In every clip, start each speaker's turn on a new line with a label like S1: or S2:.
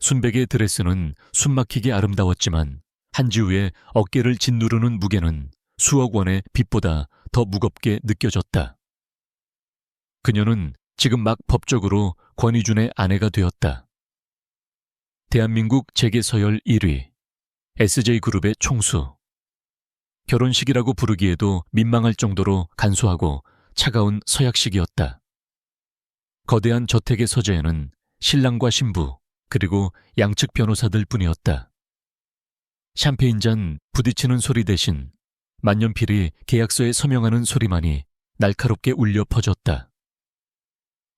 S1: 순백의 드레스는 숨막히게 아름다웠지만 한지우의 어깨를 짓누르는 무게는 수억 원의 빚보다 더 무겁게 느껴졌다. 그녀는 지금 막 법적으로 권희준의 아내가 되었다. 대한민국 재계서열 1위, SJ그룹의 총수. 결혼식이라고 부르기에도 민망할 정도로 간소하고 차가운 서약식이었다. 거대한 저택의 서재에는 신랑과 신부 그리고 양측 변호사들 뿐이었다. 샴페인 잔 부딪히는 소리 대신 만년필이 계약서에 서명하는 소리만이 날카롭게 울려 퍼졌다.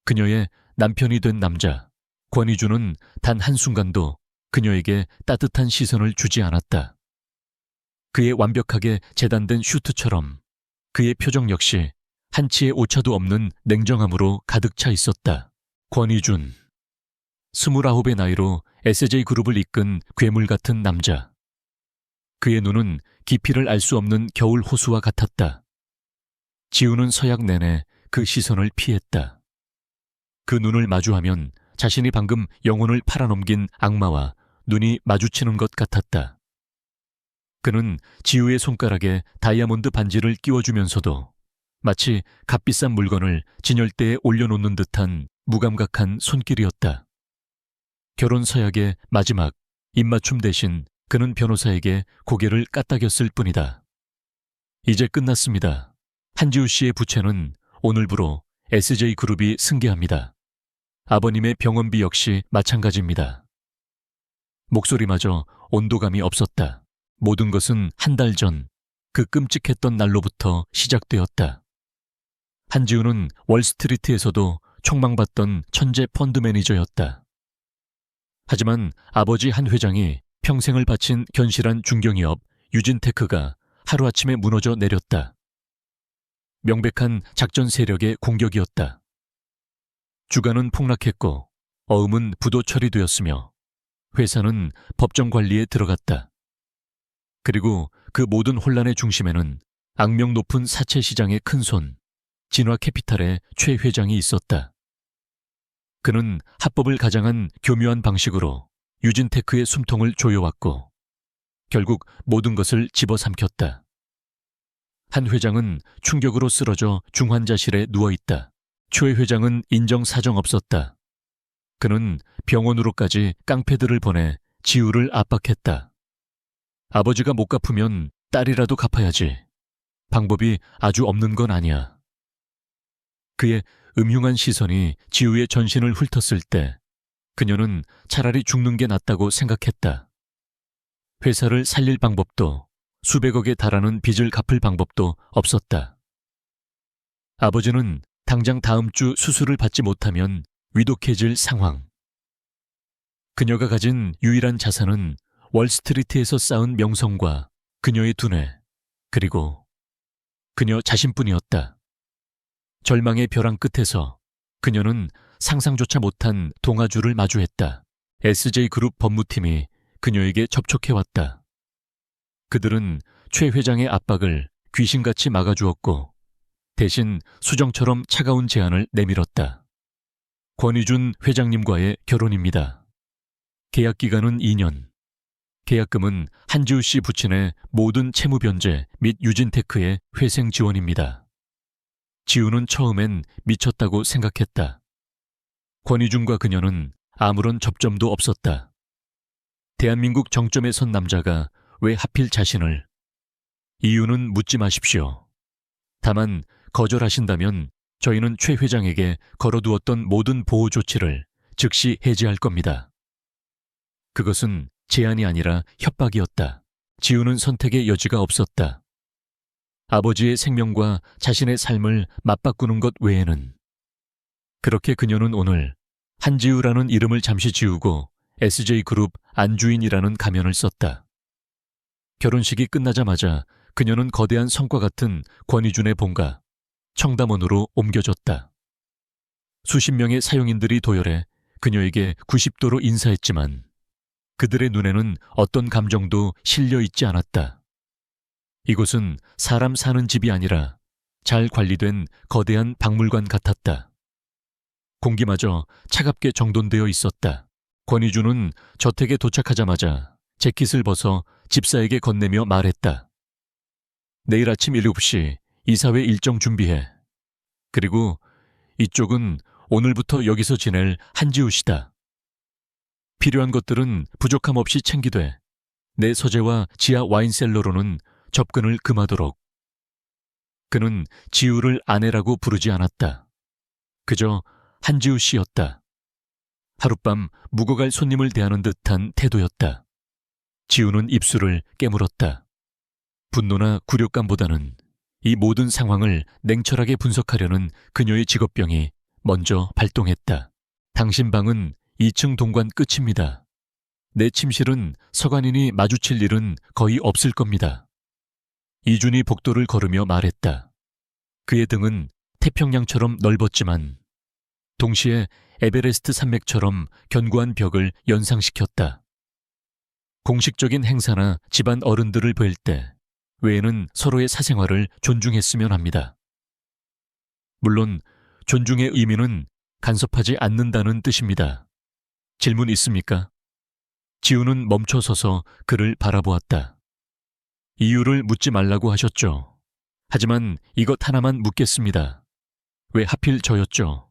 S1: 그녀의 남편이 된 남자 권희준은 단 한순간도 그녀에게 따뜻한 시선을 주지 않았다. 그의 완벽하게 재단된 슈트처럼 그의 표정 역시 한치의 오차도 없는 냉정함으로 가득 차 있었다. 권희준, 29의 나이로 SJ그룹을 이끈 괴물 같은 남자. 그의 눈은 깊이를 알 수 없는 겨울 호수와 같았다. 지우는 서약 내내 그 시선을 피했다. 그 눈을 마주하면 자신이 방금 영혼을 팔아넘긴 악마와 눈이 마주치는 것 같았다. 그는 지우의 손가락에 다이아몬드 반지를 끼워주면서도 마치 값비싼 물건을 진열대에 올려놓는 듯한 무감각한 손길이었다. 결혼 서약의 마지막 입맞춤 대신 그는 변호사에게 고개를 까딱였을 뿐이다. 이제 끝났습니다. 한지우 씨의 부채는 오늘부로 SJ그룹이 승계합니다. 아버님의 병원비 역시 마찬가지입니다. 목소리마저 온도감이 없었다. 모든 것은 한 달 전 그 끔찍했던 날로부터 시작되었다. 한지우는 월스트리트에서도 촉망받던 천재 펀드 매니저였다. 하지만 아버지 한 회장이 평생을 바친 견실한 중견기업 유진테크가 하루아침에 무너져 내렸다. 명백한 작전 세력의 공격이었다. 주가는 폭락했고 어음은 부도 처리되었으며 회사는 법정 관리에 들어갔다. 그리고 그 모든 혼란의 중심에는 악명 높은 사채 시장의 큰손 진화캐피탈의 최 회장이 있었다. 그는 합법을 가장한 교묘한 방식으로 유진테크의 숨통을 조여왔고 결국 모든 것을 집어삼켰다. 한 회장은 충격으로 쓰러져 중환자실에 누워있다. 최 회장은 인정사정 없었다. 그는 병원으로까지 깡패들을 보내 지우를 압박했다. 아버지가 못 갚으면 딸이라도 갚아야지. 방법이 아주 없는 건 아니야. 그의 음흉한 시선이 지우의 전신을 훑었을 때 그녀는 차라리 죽는 게 낫다고 생각했다. 회사를 살릴 방법도 수백억에 달하는 빚을 갚을 방법도 없었다. 아버지는 당장 다음 주 수술을 받지 못하면 위독해질 상황. 그녀가 가진 유일한 자산은 월스트리트에서 쌓은 명성과 그녀의 두뇌, 그리고 그녀 자신뿐이었다. 절망의 벼랑 끝에서 그녀는 상상조차 못한 동아줄을 마주했다. SJ그룹 법무팀이 그녀에게 접촉해왔다. 그들은 최 회장의 압박을 귀신같이 막아주었고 대신 수정처럼 차가운 제안을 내밀었다. 권희준 회장님과의 결혼입니다. 계약기간은 2년. 계약금은 한지우 씨 부친의 모든 채무 변제 및 유진테크의 회생 지원입니다. 지우는 처음엔 미쳤다고 생각했다. 권희준과 그녀는 아무런 접점도 없었다. 대한민국 정점에 선 남자가 왜 하필 자신을? 이유는 묻지 마십시오. 다만 거절하신다면 저희는 최 회장에게 걸어두었던 모든 보호 조치를 즉시 해제할 겁니다. 그것은 제안이 아니라 협박이었다. 지우는 선택의 여지가 없었다. 아버지의 생명과 자신의 삶을 맞바꾸는 것 외에는. 그렇게 그녀는 오늘 한지우라는 이름을 잠시 지우고 SJ그룹 안주인이라는 가면을 썼다. 결혼식이 끝나자마자 그녀는 거대한 성과 같은 권희준의 본가 청담원으로 옮겨졌다. 수십 명의 사용인들이 도열해 그녀에게 90도로 인사했지만 그들의 눈에는 어떤 감정도 실려 있지 않았다. 이곳은 사람 사는 집이 아니라 잘 관리된 거대한 박물관 같았다. 공기마저 차갑게 정돈되어 있었다. 권희주는 저택에 도착하자마자 재킷을 벗어 집사에게 건네며 말했다. 내일 아침 7시 이사회 일정 준비해. 그리고 이쪽은 오늘부터 여기서 지낼 한지우 씨다. 필요한 것들은 부족함 없이 챙기되 내 서재와 지하 와인셀러로는 접근을 금하도록. 그는 지우를 아내라고 부르지 않았다. 그저 한지우 씨였다. 하룻밤 묵어갈 손님을 대하는 듯한 태도였다. 지우는 입술을 깨물었다. 분노나 굴욕감보다는 이 모든 상황을 냉철하게 분석하려는 그녀의 직업병이 먼저 발동했다. 당신 방은 2층 동관 끝입니다. 내 침실은 서관인이 마주칠 일은 거의 없을 겁니다. 이준이 복도를 걸으며 말했다. 그의 등은 태평양처럼 넓었지만 동시에 에베레스트 산맥처럼 견고한 벽을 연상시켰다. 공식적인 행사나 집안 어른들을 뵐 때 외에는 서로의 사생활을 존중했으면 합니다. 물론 존중의 의미는 간섭하지 않는다는 뜻입니다. 질문 있습니까? 지우는 멈춰서서 그를 바라보았다. 이유를 묻지 말라고 하셨죠. 하지만 이것 하나만 묻겠습니다. 왜 하필 저였죠?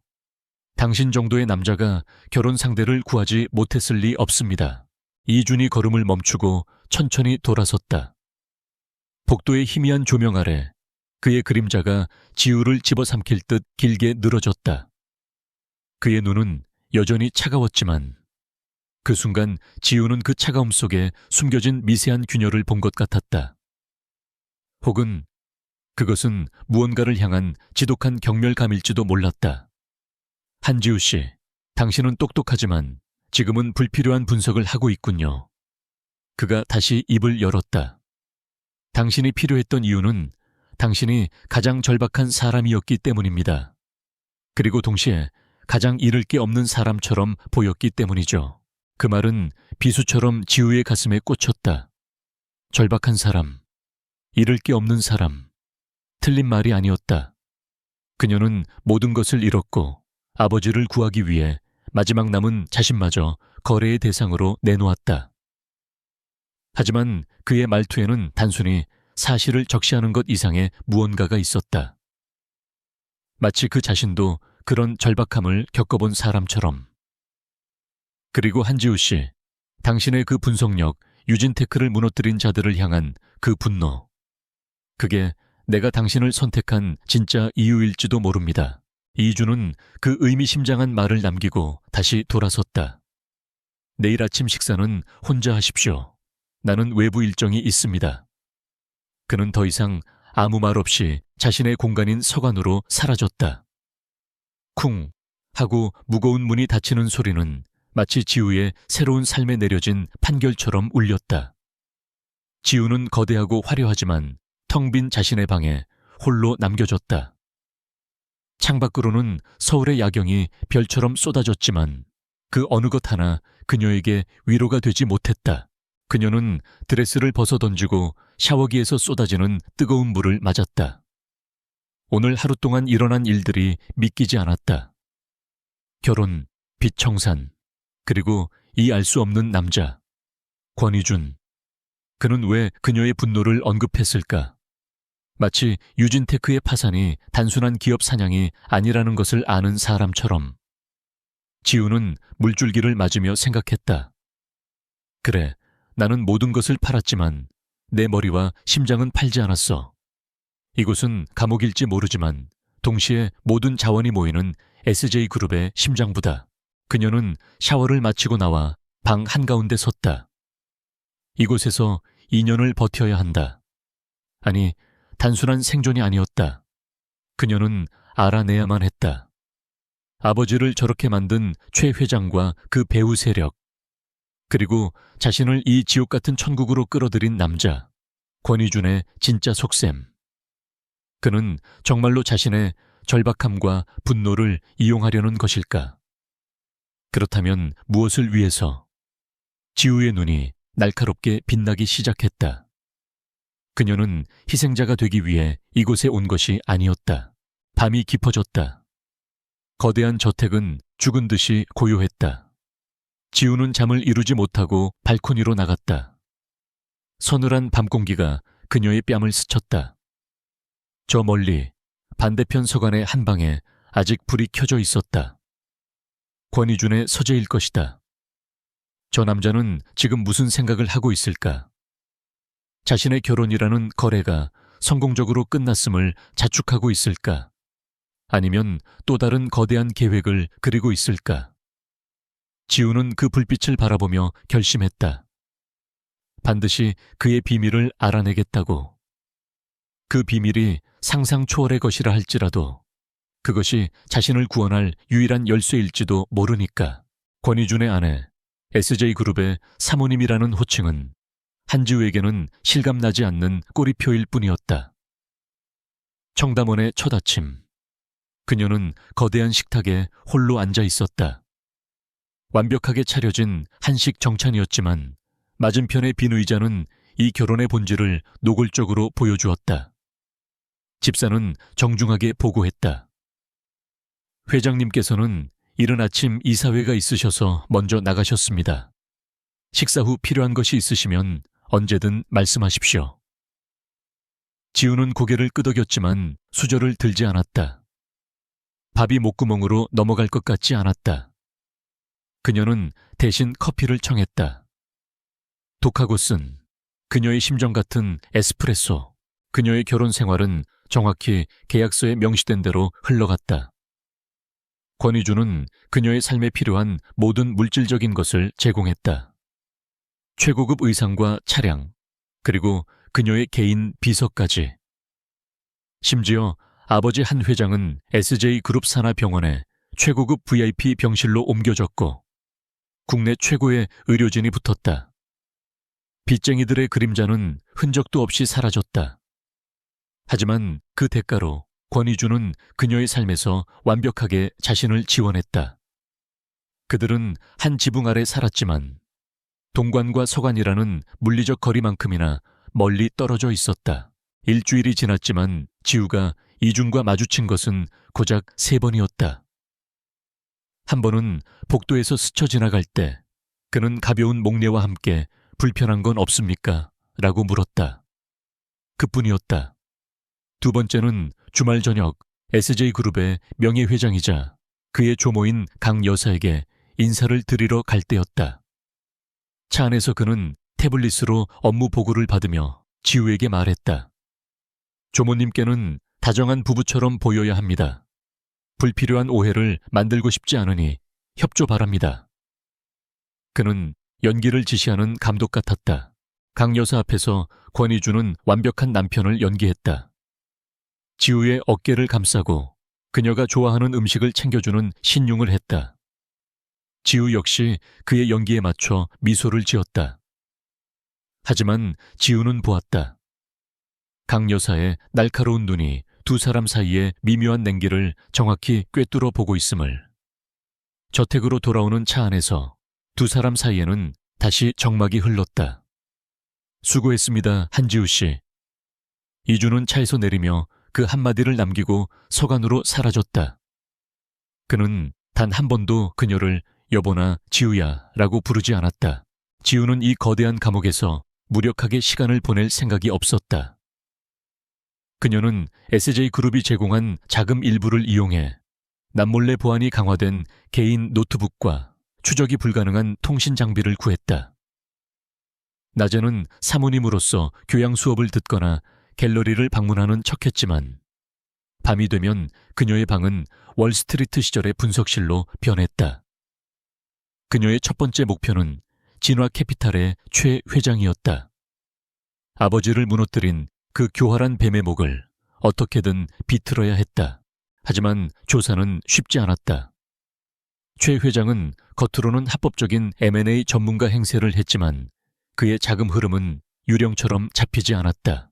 S1: 당신 정도의 남자가 결혼 상대를 구하지 못했을 리 없습니다. 이준이 걸음을 멈추고 천천히 돌아섰다. 복도의 희미한 조명 아래 그의 그림자가 지우를 집어삼킬 듯 길게 늘어졌다. 그의 눈은 여전히 차가웠지만 그 순간 지우는 그 차가움 속에 숨겨진 미세한 균열을 본 것 같았다. 혹은 그것은 무언가를 향한 지독한 경멸감일지도 몰랐다. 한지우 씨, 당신은 똑똑하지만 지금은 불필요한 분석을 하고 있군요. 그가 다시 입을 열었다. 당신이 필요했던 이유는 당신이 가장 절박한 사람이었기 때문입니다. 그리고 동시에 가장 잃을 게 없는 사람처럼 보였기 때문이죠. 그 말은 비수처럼 지우의 가슴에 꽂혔다. 절박한 사람, 잃을 게 없는 사람. 틀린 말이 아니었다. 그녀는 모든 것을 잃었고 아버지를 구하기 위해 마지막 남은 자신마저 거래의 대상으로 내놓았다. 하지만 그의 말투에는 단순히 사실을 적시하는 것 이상의 무언가가 있었다. 마치 그 자신도 그런 절박함을 겪어본 사람처럼. 그리고 한지우 씨, 당신의 그 분석력, 유진테크를 무너뜨린 자들을 향한 그 분노. 그게 내가 당신을 선택한 진짜 이유일지도 모릅니다. 이준은 그 의미심장한 말을 남기고 다시 돌아섰다. 내일 아침 식사는 혼자 하십시오. 나는 외부 일정이 있습니다. 그는 더 이상 아무 말 없이 자신의 공간인 서관으로 사라졌다. 쿵 하고 무거운 문이 닫히는 소리는 마치 지우의 새로운 삶에 내려진 판결처럼 울렸다. 지우는 거대하고 화려하지만 텅 빈 자신의 방에 홀로 남겨졌다. 창밖으로는 서울의 야경이 별처럼 쏟아졌지만 그 어느 것 하나 그녀에게 위로가 되지 못했다. 그녀는 드레스를 벗어던지고 샤워기에서 쏟아지는 뜨거운 물을 맞았다. 오늘 하루 동안 일어난 일들이 믿기지 않았다. 결혼, 빚 청산, 그리고 이 알 수 없는 남자, 권희준. 그는 왜 그녀의 분노를 언급했을까? 마치 유진테크의 파산이 단순한 기업 사냥이 아니라는 것을 아는 사람처럼. 지우는 물줄기를 맞으며 생각했다. 그래, 나는 모든 것을 팔았지만 내 머리와 심장은 팔지 않았어. 이곳은 감옥일지 모르지만 동시에 모든 자원이 모이는 SJ그룹의 심장부다. 그녀는 샤워를 마치고 나와 방 한가운데 섰다. 이곳에서 2년을 버텨야 한다. 아니, 단순한 생존이 아니었다. 그녀는 알아내야만 했다. 아버지를 저렇게 만든 최 회장과 그 배후 세력, 그리고 자신을 이 지옥 같은 천국으로 끌어들인 남자, 권희준의 진짜 속셈. 그는 정말로 자신의 절박함과 분노를 이용하려는 것일까? 그렇다면 무엇을 위해서? 지우의 눈이 날카롭게 빛나기 시작했다. 그녀는 희생자가 되기 위해 이곳에 온 것이 아니었다. 밤이 깊어졌다. 거대한 저택은 죽은 듯이 고요했다. 지우는 잠을 이루지 못하고 발코니로 나갔다. 서늘한 밤 공기가 그녀의 뺨을 스쳤다. 저 멀리 반대편 서관의 한 방에 아직 불이 켜져 있었다. 권희준의 서재일 것이다. 저 남자는 지금 무슨 생각을 하고 있을까? 자신의 결혼이라는 거래가 성공적으로 끝났음을 자축하고 있을까? 아니면 또 다른 거대한 계획을 그리고 있을까? 지우는 그 불빛을 바라보며 결심했다. 반드시 그의 비밀을 알아내겠다고. 그 비밀이 상상 초월의 것이라 할지라도 그것이 자신을 구원할 유일한 열쇠일지도 모르니까. 권희준의 아내, SJ그룹의 사모님이라는 호칭은 한지우에게는 실감나지 않는 꼬리표일 뿐이었다. 청담원의 첫 아침, 그녀는 거대한 식탁에 홀로 앉아 있었다. 완벽하게 차려진 한식 정찬이었지만 맞은편의 빈 의자는 이 결혼의 본질을 노골적으로 보여주었다. 집사는 정중하게 보고했다. 회장님께서는 이른 아침 이사회가 있으셔서 먼저 나가셨습니다. 식사 후 필요한 것이 있으시면 언제든 말씀하십시오. 지우는 고개를 끄덕였지만 수저를 들지 않았다. 밥이 목구멍으로 넘어갈 것 같지 않았다. 그녀는 대신 커피를 청했다. 독하고 쓴 그녀의 심정 같은 에스프레소. 그녀의 결혼 생활은 정확히 계약서에 명시된 대로 흘러갔다. 권희준은 그녀의 삶에 필요한 모든 물질적인 것을 제공했다. 최고급 의상과 차량, 그리고 그녀의 개인 비서까지. 심지어 아버지 한 회장은 SJ그룹 산하병원에 최고급 VIP 병실로 옮겨졌고 국내 최고의 의료진이 붙었다. 빚쟁이들의 그림자는 흔적도 없이 사라졌다. 하지만 그 대가로 권희준은 그녀의 삶에서 완벽하게 자신을 지원했다. 그들은 한 지붕 아래 살았지만 동관과 서관이라는 물리적 거리만큼이나 멀리 떨어져 있었다. 일주일이 지났지만 지우가 이준과 마주친 것은 고작 3번이었다. 한 번은 복도에서 스쳐 지나갈 때 그는 가벼운 목례와 함께 불편한 건 없습니까? 라고 물었다. 그뿐이었다. 두 번째는 주말 저녁 SJ그룹의 명예회장이자 그의 조모인 강 여사에게 인사를 드리러 갈 때였다. 차 안에서 그는 태블릿으로 업무 보고를 받으며 지우에게 말했다. 조모님께는 다정한 부부처럼 보여야 합니다. 불필요한 오해를 만들고 싶지 않으니 협조 바랍니다. 그는 연기를 지시하는 감독 같았다. 강 여사 앞에서 권희준은 완벽한 남편을 연기했다. 지우의 어깨를 감싸고 그녀가 좋아하는 음식을 챙겨주는 신용을 했다. 지우 역시 그의 연기에 맞춰 미소를 지었다. 하지만 지우는 보았다. 강 여사의 날카로운 눈이 두 사람 사이의 미묘한 냉기를 정확히 꿰뚫어 보고 있음을. 저택으로 돌아오는 차 안에서 두 사람 사이에는 다시 정막이 흘렀다. 수고했습니다, 한지우 씨. 이준은 차에서 내리며 그 한마디를 남기고 서간으로 사라졌다. 그는 단 한 번도 그녀를 여보나 지우야 라고 부르지 않았다. 지우는 이 거대한 감옥에서 무력하게 시간을 보낼 생각이 없었다. 그녀는 SJ그룹이 제공한 자금 일부를 이용해 남몰래 보안이 강화된 개인 노트북과 추적이 불가능한 통신 장비를 구했다. 낮에는 사모님으로서 교양 수업을 듣거나 갤러리를 방문하는 척했지만 밤이 되면 그녀의 방은 월스트리트 시절의 분석실로 변했다. 그녀의 첫 번째 목표는 진화캐피탈의 최 회장이었다. 아버지를 무너뜨린 그 교활한 뱀의 목을 어떻게든 비틀어야 했다. 하지만 조사는 쉽지 않았다. 최 회장은 겉으로는 합법적인 M&A 전문가 행세를 했지만 그의 자금 흐름은 유령처럼 잡히지 않았다.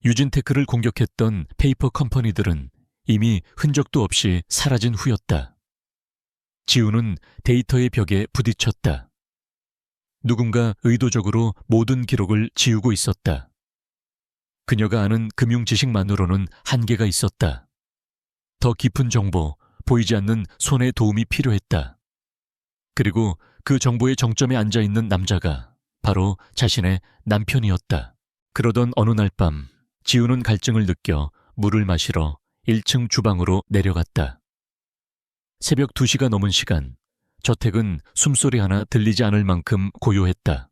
S1: 유진테크를 공격했던 페이퍼 컴퍼니들은 이미 흔적도 없이 사라진 후였다. 지우는 데이터의 벽에 부딪혔다. 누군가 의도적으로 모든 기록을 지우고 있었다. 그녀가 아는 금융 지식만으로는 한계가 있었다. 더 깊은 정보, 보이지 않는 손의 도움이 필요했다. 그리고 그 정보의 정점에 앉아있는 남자가 바로 자신의 남편이었다. 그러던 어느 날 밤, 지우는 갈증을 느껴 물을 마시러 1층 주방으로 내려갔다. 새벽 2시가 넘은 시간, 저택은 숨소리 하나 들리지 않을 만큼 고요했다.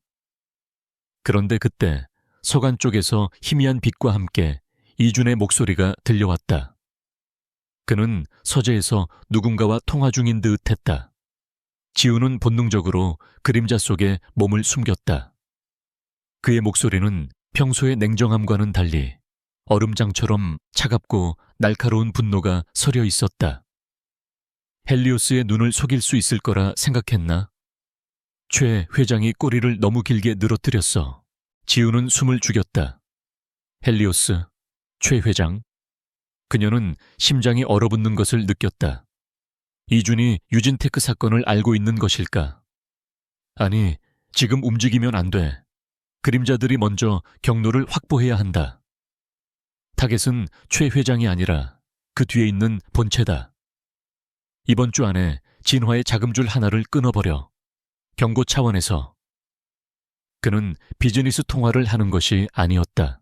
S1: 그런데 그때 서관 쪽에서 희미한 빛과 함께 이준의 목소리가 들려왔다. 그는 서재에서 누군가와 통화 중인 듯 했다. 지우는 본능적으로 그림자 속에 몸을 숨겼다. 그의 목소리는 평소의 냉정함과는 달리 얼음장처럼 차갑고 날카로운 분노가 서려 있었다. 헬리오스의 눈을 속일 수 있을 거라 생각했나? 최 회장이 꼬리를 너무 길게 늘어뜨렸어. 지우는 숨을 죽였다. 헬리오스, 최 회장. 그녀는 심장이 얼어붙는 것을 느꼈다. 이준이 유진테크 사건을 알고 있는 것일까? 아니, 지금 움직이면 안 돼. 그림자들이 먼저 경로를 확보해야 한다. 타겟은 최 회장이 아니라 그 뒤에 있는 본체다. 이번 주 안에 진화의 자금줄 하나를 끊어버려. 경고 차원에서. 그는 비즈니스 통화를 하는 것이 아니었다.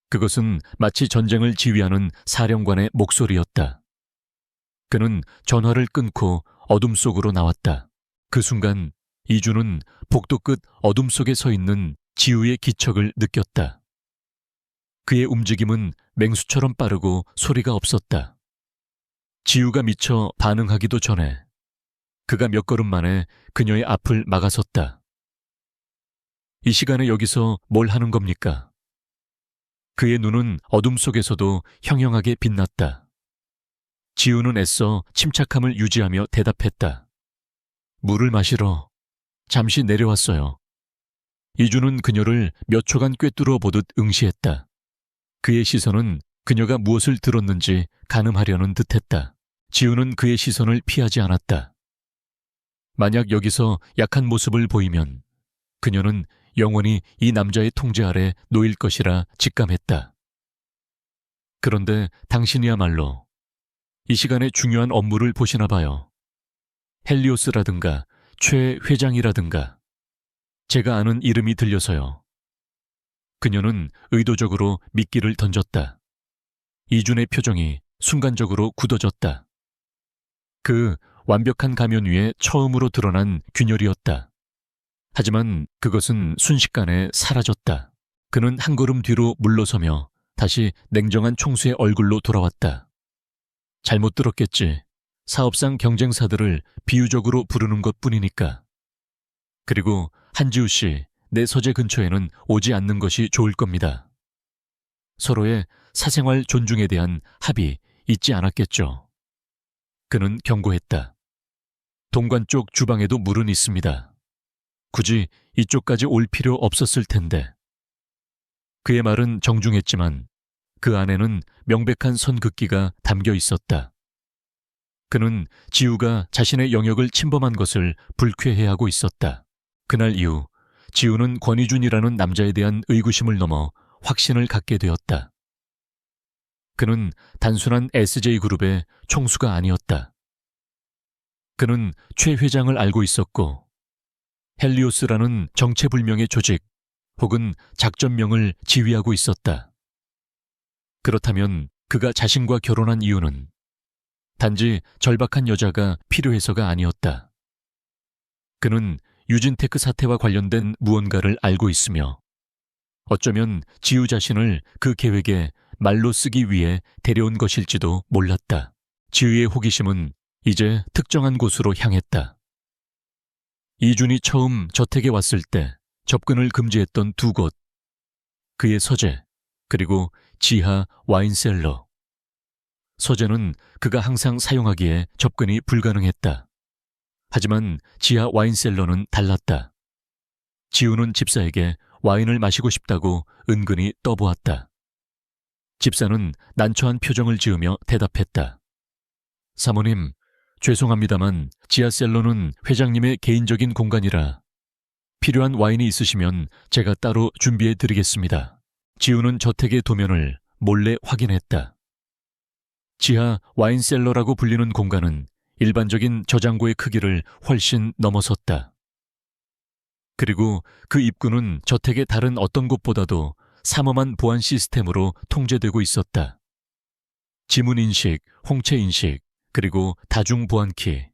S1: 그것은 마치 전쟁을 지휘하는 사령관의 목소리였다. 그는 전화를 끊고 어둠 속으로 나왔다. 그 순간 이준은 복도 끝 어둠 속에 서 있는 지우의 기척을 느꼈다. 그의 움직임은 맹수처럼 빠르고 소리가 없었다. 지우가 미처 반응하기도 전에 그가 몇 걸음 만에 그녀의 앞을 막아섰다. 이 시간에 여기서 뭘 하는 겁니까? 그의 눈은 어둠 속에서도 형형하게 빛났다. 지우는 애써 침착함을 유지하며 대답했다. 물을 마시러 잠시 내려왔어요. 이준은 그녀를 몇 초간 꿰뚫어 보듯 응시했다. 그의 시선은 그녀가 무엇을 들었는지 가늠하려는 듯했다. 지우는 그의 시선을 피하지 않았다. 만약 여기서 약한 모습을 보이면 그녀는 영원히 이 남자의 통제 아래 놓일 것이라 직감했다. 그런데 당신이야말로 이 시간에 중요한 업무를 보시나 봐요. 헬리오스라든가 최 회장이라든가 제가 아는 이름이 들려서요. 그녀는 의도적으로 미끼를 던졌다. 이준의 표정이 순간적으로 굳어졌다. 그 완벽한 가면 위에 처음으로 드러난 균열이었다. 하지만 그것은 순식간에 사라졌다. 그는 한 걸음 뒤로 물러서며 다시 냉정한 총수의 얼굴로 돌아왔다. 잘못 들었겠지. 사업상 경쟁사들을 비유적으로 부르는 것뿐이니까. 그리고 한지우 씨, 내 서재 근처에는 오지 않는 것이 좋을 겁니다. 서로의 사생활 존중에 대한 합의 있지 않았겠죠. 그는 경고했다. 동관 쪽 주방에도 물은 있습니다. 굳이 이쪽까지 올 필요 없었을 텐데. 그의 말은 정중했지만 그 안에는 명백한 선긋기가 담겨 있었다. 그는 지우가 자신의 영역을 침범한 것을 불쾌해하고 있었다. 그날 이후 지우는 권희준이라는 남자에 대한 의구심을 넘어 확신을 갖게 되었다. 그는 단순한 SJ그룹의 총수가 아니었다. 그는 최 회장을 알고 있었고 헬리오스라는 정체불명의 조직 혹은 작전명을 지휘하고 있었다. 그렇다면 그가 자신과 결혼한 이유는 단지 절박한 여자가 필요해서가 아니었다. 그는 유진테크 사태와 관련된 무언가를 알고 있으며 어쩌면 지우 자신을 그 계획에 말로 쓰기 위해 데려온 것일지도 몰랐다. 지우의 호기심은 이제 특정한 곳으로 향했다. 이준이 처음 저택에 왔을 때 접근을 금지했던 두 곳, 그의 서재, 그리고 지하 와인셀러. 서재는 그가 항상 사용하기에 접근이 불가능했다. 하지만 지하 와인셀러는 달랐다. 지우는 집사에게 와인을 마시고 싶다고 은근히 떠보았다. 집사는 난처한 표정을 지으며 대답했다. 사모님, 죄송합니다만 지하셀러는 회장님의 개인적인 공간이라 필요한 와인이 있으시면 제가 따로 준비해 드리겠습니다. 지우는 저택의 도면을 몰래 확인했다. 지하 와인셀러라고 불리는 공간은 일반적인 저장고의 크기를 훨씬 넘어섰다. 그리고 그 입구는 저택의 다른 어떤 곳보다도 삼엄한 보안 시스템으로 통제되고 있었다. 지문인식, 홍채인식, 그리고 다중보안키.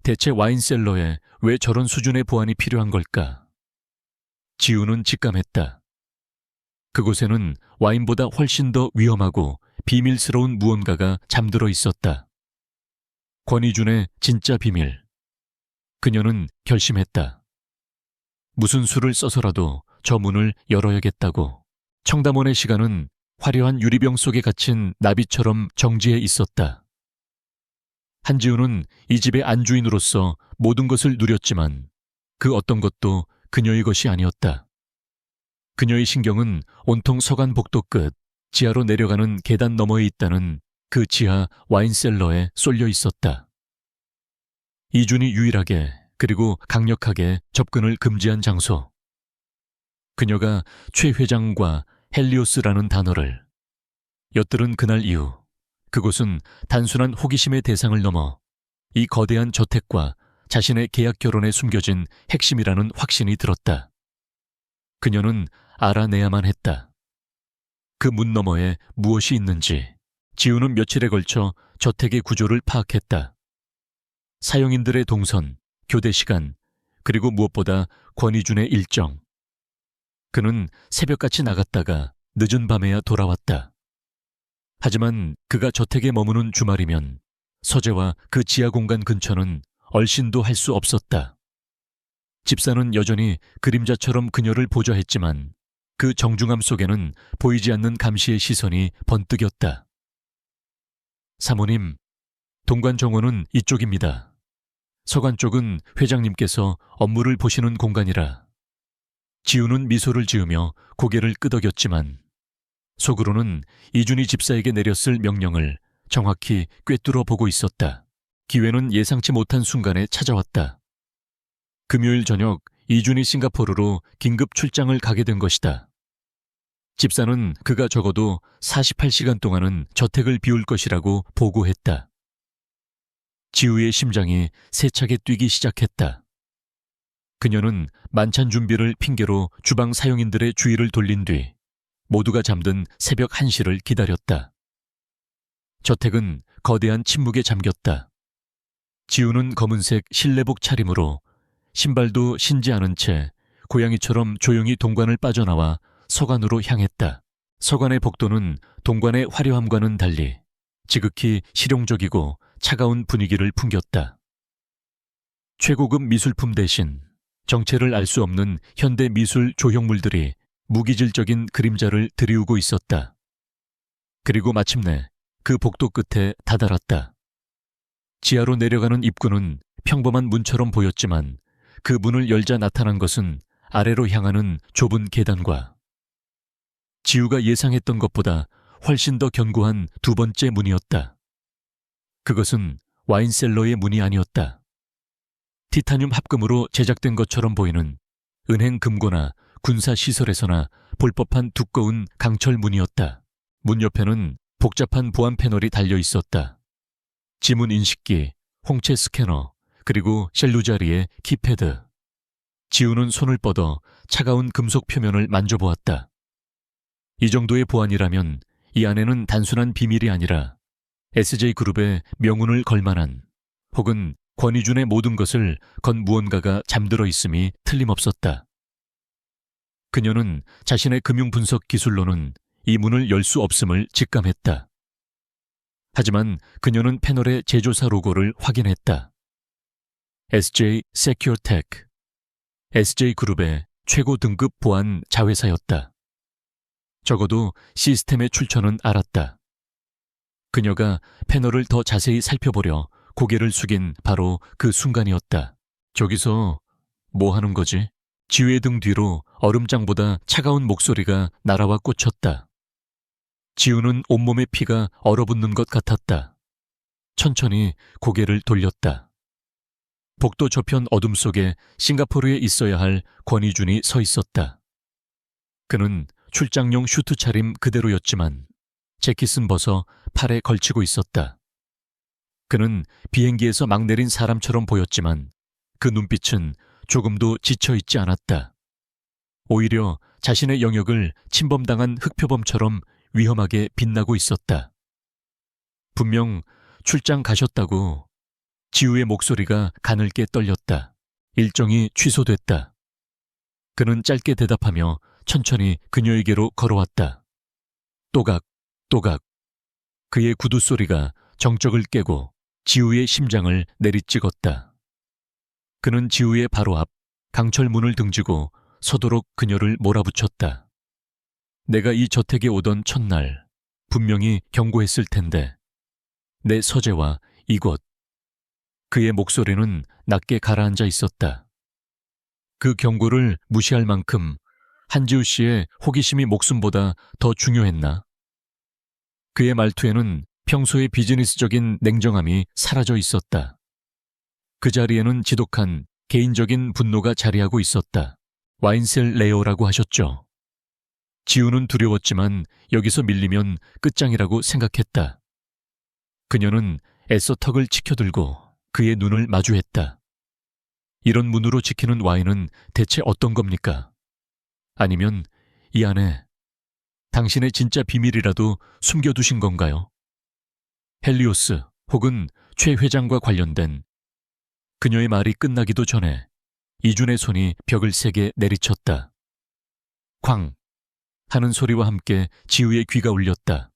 S1: 대체 와인셀러에 왜 저런 수준의 보안이 필요한 걸까? 지우는 직감했다. 그곳에는 와인보다 훨씬 더 위험하고 비밀스러운 무언가가 잠들어 있었다. 권희준의 진짜 비밀. 그녀는 결심했다. 무슨 수를 써서라도 저 문을 열어야겠다고. 청담원의 시간은 화려한 유리병 속에 갇힌 나비처럼 정지해 있었다. 한지우는 이 집의 안주인으로서 모든 것을 누렸지만 그 어떤 것도 그녀의 것이 아니었다. 그녀의 신경은 온통 서간 복도 끝 지하로 내려가는 계단 너머에 있다는 그 지하 와인셀러에 쏠려 있었다. 이준이 유일하게 그리고 강력하게 접근을 금지한 장소. 그녀가 최 회장과 헬리오스라는 단어를 엿들은 그날 이후 그곳은 단순한 호기심의 대상을 넘어 이 거대한 저택과 자신의 계약 결혼에 숨겨진 핵심이라는 확신이 들었다. 그녀는 알아내야만 했다. 그 문 너머에 무엇이 있는지. 지우는 며칠에 걸쳐 저택의 구조를 파악했다. 사용인들의 동선, 교대 시간, 그리고 무엇보다 권희준의 일정. 그는 새벽같이 나갔다가 늦은 밤에야 돌아왔다. 하지만 그가 저택에 머무는 주말이면 서재와 그 지하 공간 근처는 얼씬도 할 수 없었다. 집사는 여전히 그림자처럼 그녀를 보좌했지만 그 정중함 속에는 보이지 않는 감시의 시선이 번뜩였다. 사모님, 동관 정원은 이쪽입니다. 서관 쪽은 회장님께서 업무를 보시는 공간이라. 지우는 미소를 지으며 고개를 끄덕였지만 속으로는 이준희 집사에게 내렸을 명령을 정확히 꿰뚫어 보고 있었다. 기회는 예상치 못한 순간에 찾아왔다. 금요일 저녁 이준희 싱가포르로 긴급 출장을 가게 된 것이다. 집사는 그가 적어도 48시간 동안은 저택을 비울 것이라고 보고했다. 지우의 심장이 세차게 뛰기 시작했다. 그녀는 만찬 준비를 핑계로 주방 사용인들의 주의를 돌린 뒤 모두가 잠든 새벽 1시를 기다렸다. 저택은 거대한 침묵에 잠겼다. 지우는 검은색 실내복 차림으로 신발도 신지 않은 채 고양이처럼 조용히 동관을 빠져나와 서관으로 향했다. 서관의 복도는 동관의 화려함과는 달리 지극히 실용적이고 차가운 분위기를 풍겼다. 최고급 미술품 대신 정체를 알 수 없는 현대 미술 조형물들이 무기질적인 그림자를 드리우고 있었다. 그리고 마침내 그 복도 끝에 다다랐다. 지하로 내려가는 입구는 평범한 문처럼 보였지만 그 문을 열자 나타난 것은 아래로 향하는 좁은 계단과 지우가 예상했던 것보다 훨씬 더 견고한 두 번째 문이었다. 그것은 와인셀러의 문이 아니었다. 티타늄 합금으로 제작된 것처럼 보이는 은행 금고나 군사시설에서나 볼 법한 두꺼운 강철 문이었다. 문 옆에는 복잡한 보안 패널이 달려 있었다. 지문 인식기, 홍채 스캐너, 그리고 셀루 자리에 키패드. 지우는 손을 뻗어 차가운 금속 표면을 만져보았다. 이 정도의 보안이라면 이 안에는 단순한 비밀이 아니라 SJ그룹의 명운을 걸만한 혹은 권희준의 모든 것을 건 무언가가 잠들어 있음이 틀림없었다. 그녀는 자신의 금융 분석 기술로는 이 문을 열 수 없음을 직감했다. 하지만 그녀는 패널의 제조사 로고를 확인했다. SJ 세큐어텍, SJ그룹의 최고 등급 보안 자회사였다. 적어도 시스템의 출처는 알았다. 그녀가 패널을 더 자세히 살펴보려 고개를 숙인 바로 그 순간이었다. 저기서 뭐 하는 거지? 지우의 등 뒤로 얼음장보다 차가운 목소리가 날아와 꽂혔다. 지우는 온몸의 피가 얼어붙는 것 같았다. 천천히 고개를 돌렸다. 복도 저편 어둠 속에 싱가포르에 있어야 할 권희준이 서 있었다. 그는 출장용 슈트 차림 그대로였지만 재킷은 벗어 팔에 걸치고 있었다. 그는 비행기에서 막 내린 사람처럼 보였지만 그 눈빛은 조금도 지쳐있지 않았다. 오히려 자신의 영역을 침범당한 흑표범처럼 위험하게 빛나고 있었다. 분명 출장 가셨다고. 지우의 목소리가 가늘게 떨렸다. 일정이 취소됐다. 그는 짧게 대답하며 천천히 그녀에게로 걸어왔다. 또각, 또각. 그의 구두 소리가 정적을 깨고 지우의 심장을 내리찍었다. 그는 지우의 바로 앞 강철 문을 등지고 서도록 그녀를 몰아붙였다. 내가 이 저택에 오던 첫날 분명히 경고했을 텐데. 내 서재와 이곳. 그의 목소리는 낮게 가라앉아 있었다. 그 경고를 무시할 만큼 한지우 씨의 호기심이 목숨보다 더 중요했나? 그의 말투에는 평소의 비즈니스적인 냉정함이 사라져 있었다. 그 자리에는 지독한 개인적인 분노가 자리하고 있었다. 와인셀 레어라고 하셨죠. 지우는 두려웠지만 여기서 밀리면 끝장이라고 생각했다. 그녀는 애써 턱을 치켜들고 그의 눈을 마주했다. 이런 문으로 지키는 와인은 대체 어떤 겁니까? 아니면 이 안에 당신의 진짜 비밀이라도 숨겨두신 건가요? 헬리오스 혹은 최 회장과 관련된. 그녀의 말이 끝나기도 전에 이준의 손이 벽을 세게 내리쳤다. 쾅 하는 소리와 함께 지우의 귀가 울렸다.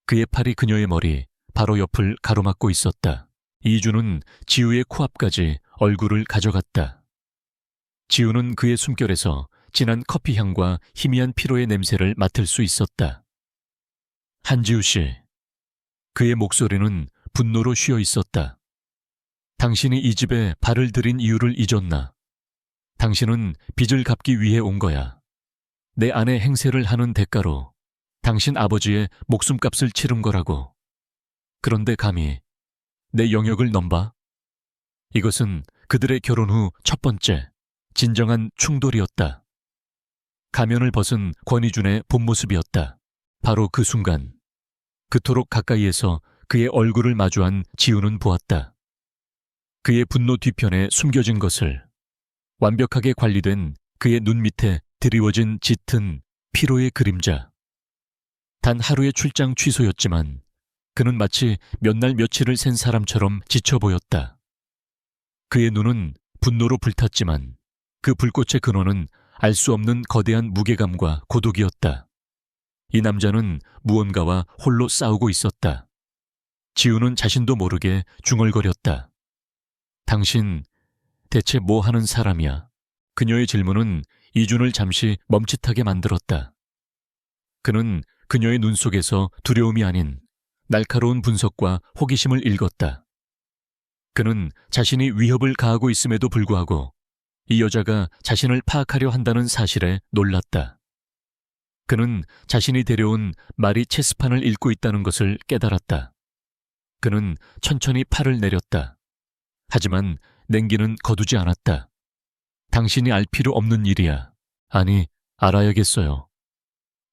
S1: 그의 팔이 그녀의 머리 바로 옆을 가로막고 있었다. 이준은 지우의 코앞까지 얼굴을 가져갔다. 지우는 그의 숨결에서 진한 커피 향과 희미한 피로의 냄새를 맡을 수 있었다. 한지우 씨. 그의 목소리는 분노로 쉬어 있었다. 당신이 이 집에 발을 들인 이유를 잊었나? 당신은 빚을 갚기 위해 온 거야. 내 아내 행세를 하는 대가로 당신 아버지의 목숨값을 치른 거라고. 그런데 감히 내 영역을 넘봐? 이것은 그들의 결혼 후 첫 번째 진정한 충돌이었다. 가면을 벗은 권희준의 본 모습이었다. 바로 그 순간 그토록 가까이에서 그의 얼굴을 마주한 지우는 보았다. 그의 분노 뒤편에 숨겨진 것을. 완벽하게 관리된 그의 눈 밑에 드리워진 짙은 피로의 그림자. 단 하루의 출장 취소였지만 그는 마치 몇 날 며칠을 센 사람처럼 지쳐 보였다. 그의 눈은 분노로 불탔지만 그 불꽃의 근원은 알 수 없는 거대한 무게감과 고독이었다. 이 남자는 무언가와 홀로 싸우고 있었다. 지우는 자신도 모르게 중얼거렸다. 당신 대체 뭐 하는 사람이야? 그녀의 질문은 이준을 잠시 멈칫하게 만들었다. 그는 그녀의 눈 속에서 두려움이 아닌 날카로운 분석과 호기심을 읽었다. 그는 자신이 위협을 가하고 있음에도 불구하고 이 여자가 자신을 파악하려 한다는 사실에 놀랐다. 그는 자신이 데려온 말이 체스판을 읽고 있다는 것을 깨달았다. 그는 천천히 팔을 내렸다. 하지만 냉기는 거두지 않았다. 당신이 알 필요 없는 일이야. 아니, 알아야겠어요.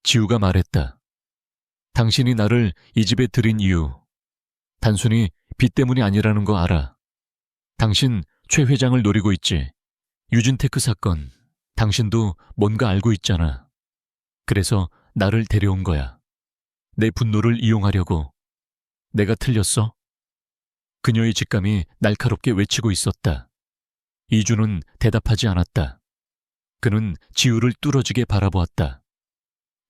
S1: 지우가 말했다. 당신이 나를 이 집에 들인 이유, 단순히 빚 때문이 아니라는 거 알아. 당신 최 회장을 노리고 있지. 유진테크 사건, 당신도 뭔가 알고 있잖아. 그래서 나를 데려온 거야. 내 분노를 이용하려고. 내가 틀렸어? 그녀의 직감이 날카롭게 외치고 있었다. 이준은 대답하지 않았다. 그는 지우를 뚫어지게 바라보았다.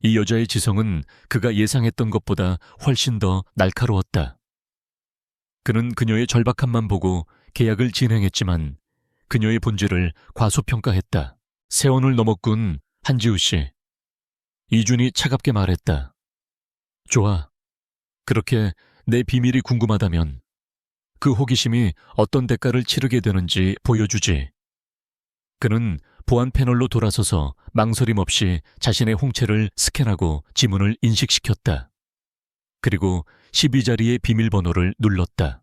S1: 이 여자의 지성은 그가 예상했던 것보다 훨씬 더 날카로웠다. 그는 그녀의 절박함만 보고 계약을 진행했지만 그녀의 본질을 과소평가했다. 세원을 넘었군, 한지우 씨. 이준이 차갑게 말했다. 좋아. 그렇게 내 비밀이 궁금하다면 그 호기심이 어떤 대가를 치르게 되는지 보여주지. 그는 보안 패널로 돌아서서 망설임 없이 자신의 홍채를 스캔하고 지문을 인식시켰다. 그리고 12자리의 비밀번호를 눌렀다.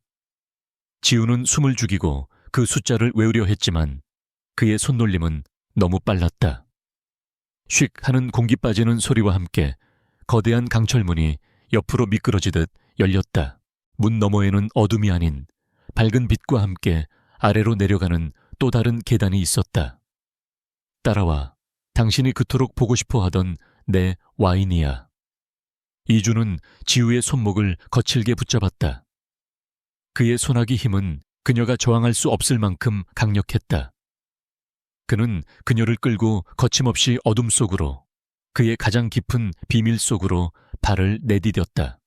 S1: 지우는 숨을 죽이고 그 숫자를 외우려 했지만 그의 손놀림은 너무 빨랐다. 휙 하는 공기 빠지는 소리와 함께 거대한 강철문이 옆으로 미끄러지듯 열렸다. 문 너머에는 어둠이 아닌 밝은 빛과 함께 아래로 내려가는 또 다른 계단이 있었다. 따라와. 당신이 그토록 보고 싶어 하던 내 와인이야. 이주는 지우의 손목을 거칠게 붙잡았다. 그의 손아귀 힘은 그녀가 저항할 수 없을 만큼 강력했다. 그는 그녀를 끌고 거침없이 어둠 속으로, 그의 가장 깊은 비밀 속으로 발을 내디뎠다.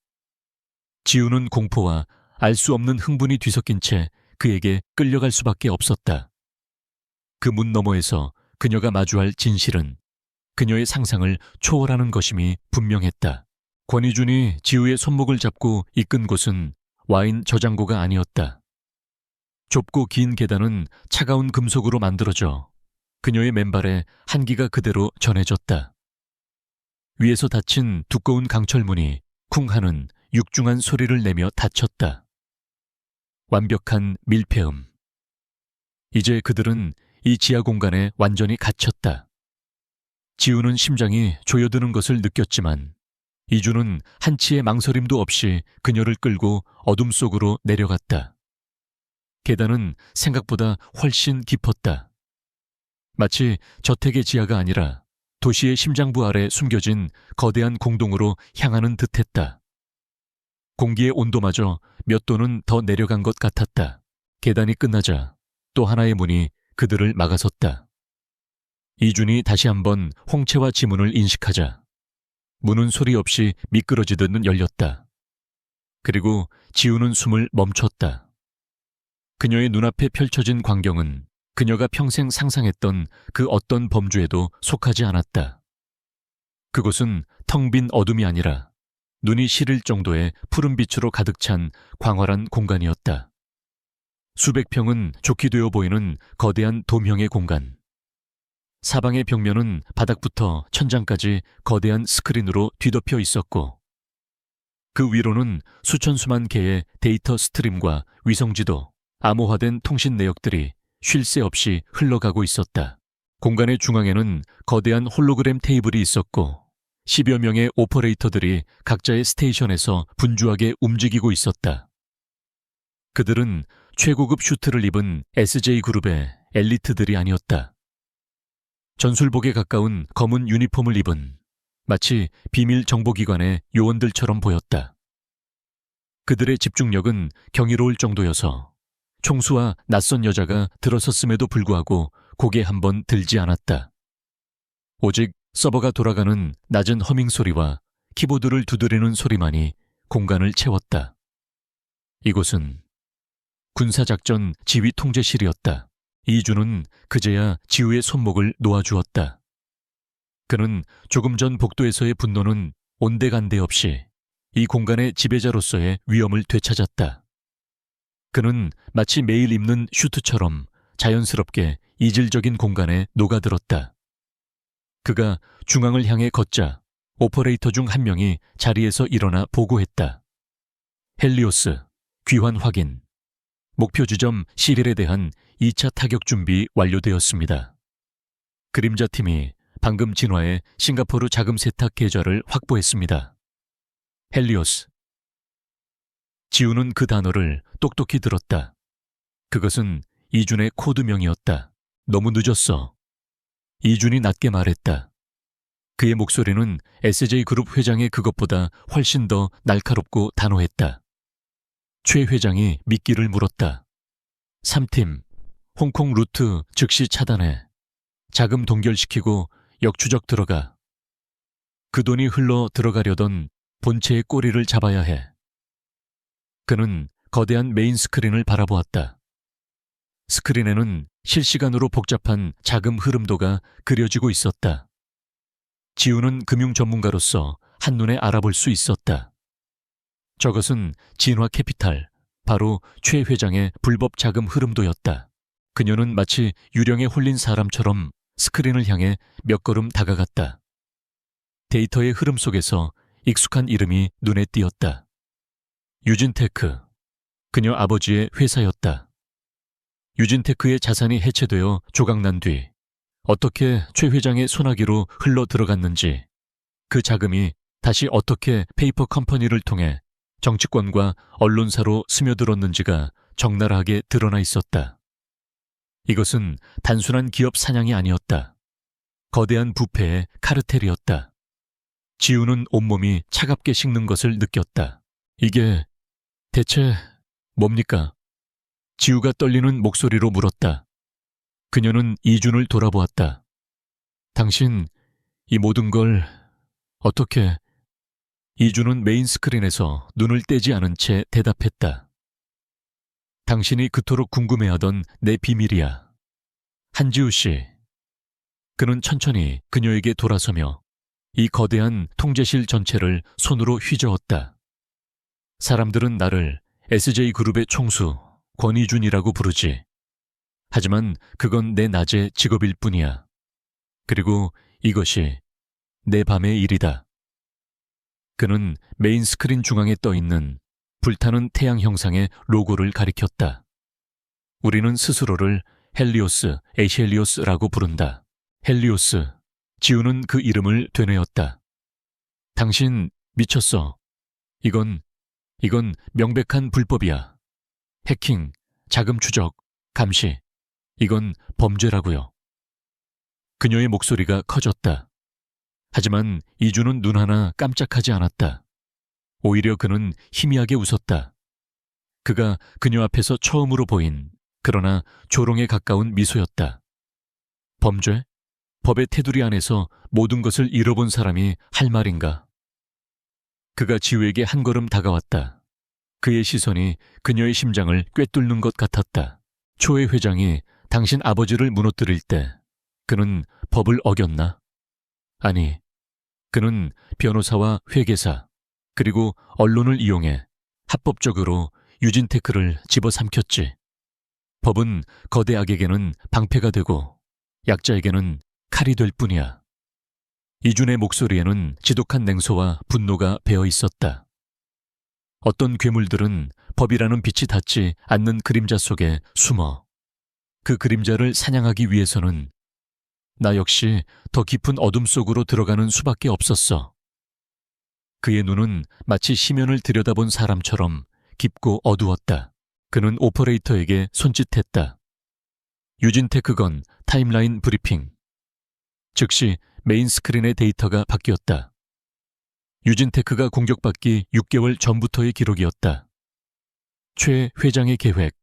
S1: 지우는 공포와 알 수 없는 흥분이 뒤섞인 채 그에게 끌려갈 수밖에 없었다. 그 문 너머에서 그녀가 마주할 진실은 그녀의 상상을 초월하는 것임이 분명했다. 권희준이 지우의 손목을 잡고 이끈 곳은 와인 저장고가 아니었다. 좁고 긴 계단은 차가운 금속으로 만들어져 그녀의 맨발에 한기가 그대로 전해졌다. 위에서 닫힌 두꺼운 강철문이 쿵 하는 육중한 소리를 내며 닫혔다. 완벽한 밀폐음. 이제 그들은 이 지하 공간에 완전히 갇혔다. 지우는 심장이 조여드는 것을 느꼈지만 이주는 한치의 망설임도 없이 그녀를 끌고 어둠 속으로 내려갔다. 계단은 생각보다 훨씬 깊었다. 마치 저택의 지하가 아니라 도시의 심장부 아래 숨겨진 거대한 공동으로 향하는 듯했다. 공기의 온도마저 몇 도는 더 내려간 것 같았다. 계단이 끝나자 또 하나의 문이 그들을 막아섰다. 이준이 다시 한번 홍채와 지문을 인식하자 문은 소리 없이 미끄러지듯 열렸다. 그리고 지우는 숨을 멈췄다. 그녀의 눈앞에 펼쳐진 광경은 그녀가 평생 상상했던 그 어떤 범주에도 속하지 않았다. 그곳은 텅 빈 어둠이 아니라 눈이 시릴 정도의 푸른 빛으로 가득 찬 광활한 공간이었다. 수백 평은 좋게 되어 보이는 거대한 돔형의 공간. 사방의 벽면은 바닥부터 천장까지 거대한 스크린으로 뒤덮여 있었고 그 위로는 수천 수만 개의 데이터 스트림과 위성지도, 암호화된 통신 내역들이 쉴 새 없이 흘러가고 있었다. 공간의 중앙에는 거대한 홀로그램 테이블이 있었고 10여 명의 오퍼레이터들이 각자의 스테이션에서 분주하게 움직이고 있었다. 그들은 최고급 슈트를 입은 SJ그룹의 엘리트들이 아니었다. 전술복에 가까운 검은 유니폼을 입은 마치 비밀 정보기관의 요원들처럼 보였다. 그들의 집중력은 경이로울 정도여서 총수와 낯선 여자가 들어섰음에도 불구하고 고개 한번 들지 않았다. 오직 서버가 돌아가는 낮은 허밍 소리와 키보드를 두드리는 소리만이 공간을 채웠다. 이곳은 군사작전 지휘 통제실이었다. 이주는 그제야 지우의 손목을 놓아주었다. 그는 조금 전 복도에서의 분노는 온데간데 없이 이 공간의 지배자로서의 위엄을 되찾았다. 그는 마치 매일 입는 슈트처럼 자연스럽게 이질적인 공간에 녹아들었다. 그가 중앙을 향해 걷자 오퍼레이터 중 한 명이 자리에서 일어나 보고했다. 헬리오스, 귀환 확인. 목표 지점 시릴에 대한 2차 타격 준비 완료되었습니다. 그림자팀이 방금 진화해 싱가포르 자금 세탁 계좌를 확보했습니다. 헬리오스. 지우는 그 단어를 똑똑히 들었다. 그것은 이준의 코드명이었다. 너무 늦었어. 이준이 낮게 말했다. 그의 목소리는 SJ그룹 회장의 그것보다 훨씬 더 날카롭고 단호했다. 최 회장이 미끼를 물었다. 3팀, 홍콩 루트 즉시 차단해. 자금 동결시키고 역추적 들어가. 그 돈이 흘러 들어가려던 본체의 꼬리를 잡아야 해. 그는 거대한 메인 스크린을 바라보았다. 스크린에는 실시간으로 복잡한 자금 흐름도가 그려지고 있었다. 지우는 금융 전문가로서 한눈에 알아볼 수 있었다. 저것은 진화 캐피탈, 바로 최 회장의 불법 자금 흐름도였다. 그녀는 마치 유령에 홀린 사람처럼 스크린을 향해 몇 걸음 다가갔다. 데이터의 흐름 속에서 익숙한 이름이 눈에 띄었다. 유진테크, 그녀 아버지의 회사였다. 유진테크의 자산이 해체되어 조각난 뒤 어떻게 최 회장의 손아귀로 흘러 들어갔는지, 그 자금이 다시 어떻게 페이퍼 컴퍼니를 통해 정치권과 언론사로 스며들었는지가 적나라하게 드러나 있었다. 이것은 단순한 기업 사냥이 아니었다. 거대한 부패의 카르텔이었다. 지우는 온몸이 차갑게 식는 것을 느꼈다. 이게 대체 뭡니까? 지우가 떨리는 목소리로 물었다. 그녀는 이준을 돌아보았다. 당신 이 모든 걸 어떻게... 이준은 메인 스크린에서 눈을 떼지 않은 채 대답했다. 당신이 그토록 궁금해하던 내 비밀이야. 한지우 씨. 그는 천천히 그녀에게 돌아서며 이 거대한 통제실 전체를 손으로 휘저었다. 사람들은 나를 SJ그룹의 총수 권이준이라고 부르지. 하지만 그건 내 낮의 직업일 뿐이야. 그리고 이것이 내 밤의 일이다. 그는 메인 스크린 중앙에 떠있는 불타는 태양 형상의 로고를 가리켰다. 우리는 스스로를 헬리오스, 에시헬리오스라고 부른다. 헬리오스. 지우는 그 이름을 되뇌었다. 당신 미쳤어. 이건 명백한 불법이야. 해킹, 자금 추적, 감시. 이건 범죄라고요. 그녀의 목소리가 커졌다. 하지만 이준은 눈 하나 깜짝하지 않았다. 오히려 그는 희미하게 웃었다. 그가 그녀 앞에서 처음으로 보인 그러나 조롱에 가까운 미소였다. 범죄? 법의 테두리 안에서 모든 것을 잃어본 사람이 할 말인가? 그가 지우에게 한 걸음 다가왔다. 그의 시선이 그녀의 심장을 꿰뚫는 것 같았다. 초회 회장이 당신 아버지를 무너뜨릴 때 그는 법을 어겼나? 아니, 그는 변호사와 회계사 그리고 언론을 이용해 합법적으로 유진테크를 집어삼켰지. 법은 거대 악에게는 방패가 되고 약자에게는 칼이 될 뿐이야. 이준의 목소리에는 지독한 냉소와 분노가 배어 있었다. 어떤 괴물들은 법이라는 빛이 닿지 않는 그림자 속에 숨어 그 그림자를 사냥하기 위해서는 나 역시 더 깊은 어둠 속으로 들어가는 수밖에 없었어. 그의 눈은 마치 심연을 들여다본 사람처럼 깊고 어두웠다. 그는 오퍼레이터에게 손짓했다. 유진테크건 타임라인 브리핑. 즉시 메인 스크린의 데이터가 바뀌었다. 유진테크가 공격받기 6개월 전부터의 기록이었다. 최 회장의 계획,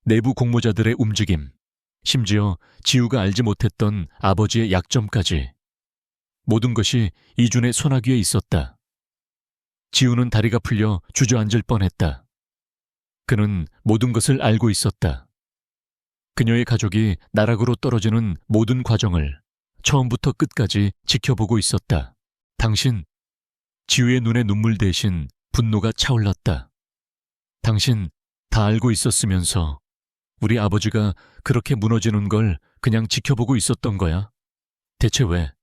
S1: 내부 공모자들의 움직임, 심지어 지우가 알지 못했던 아버지의 약점까지. 모든 것이 이준의 손아귀에 있었다. 지우는 다리가 풀려 주저앉을 뻔했다. 그는 모든 것을 알고 있었다. 그녀의 가족이 나락으로 떨어지는 모든 과정을 처음부터 끝까지 지켜보고 있었다. 당신, 지우의 눈에 눈물 대신 분노가 차올랐다. 당신 다 알고 있었으면서 우리 아버지가 그렇게 무너지는 걸 그냥 지켜보고 있었던 거야? 대체 왜?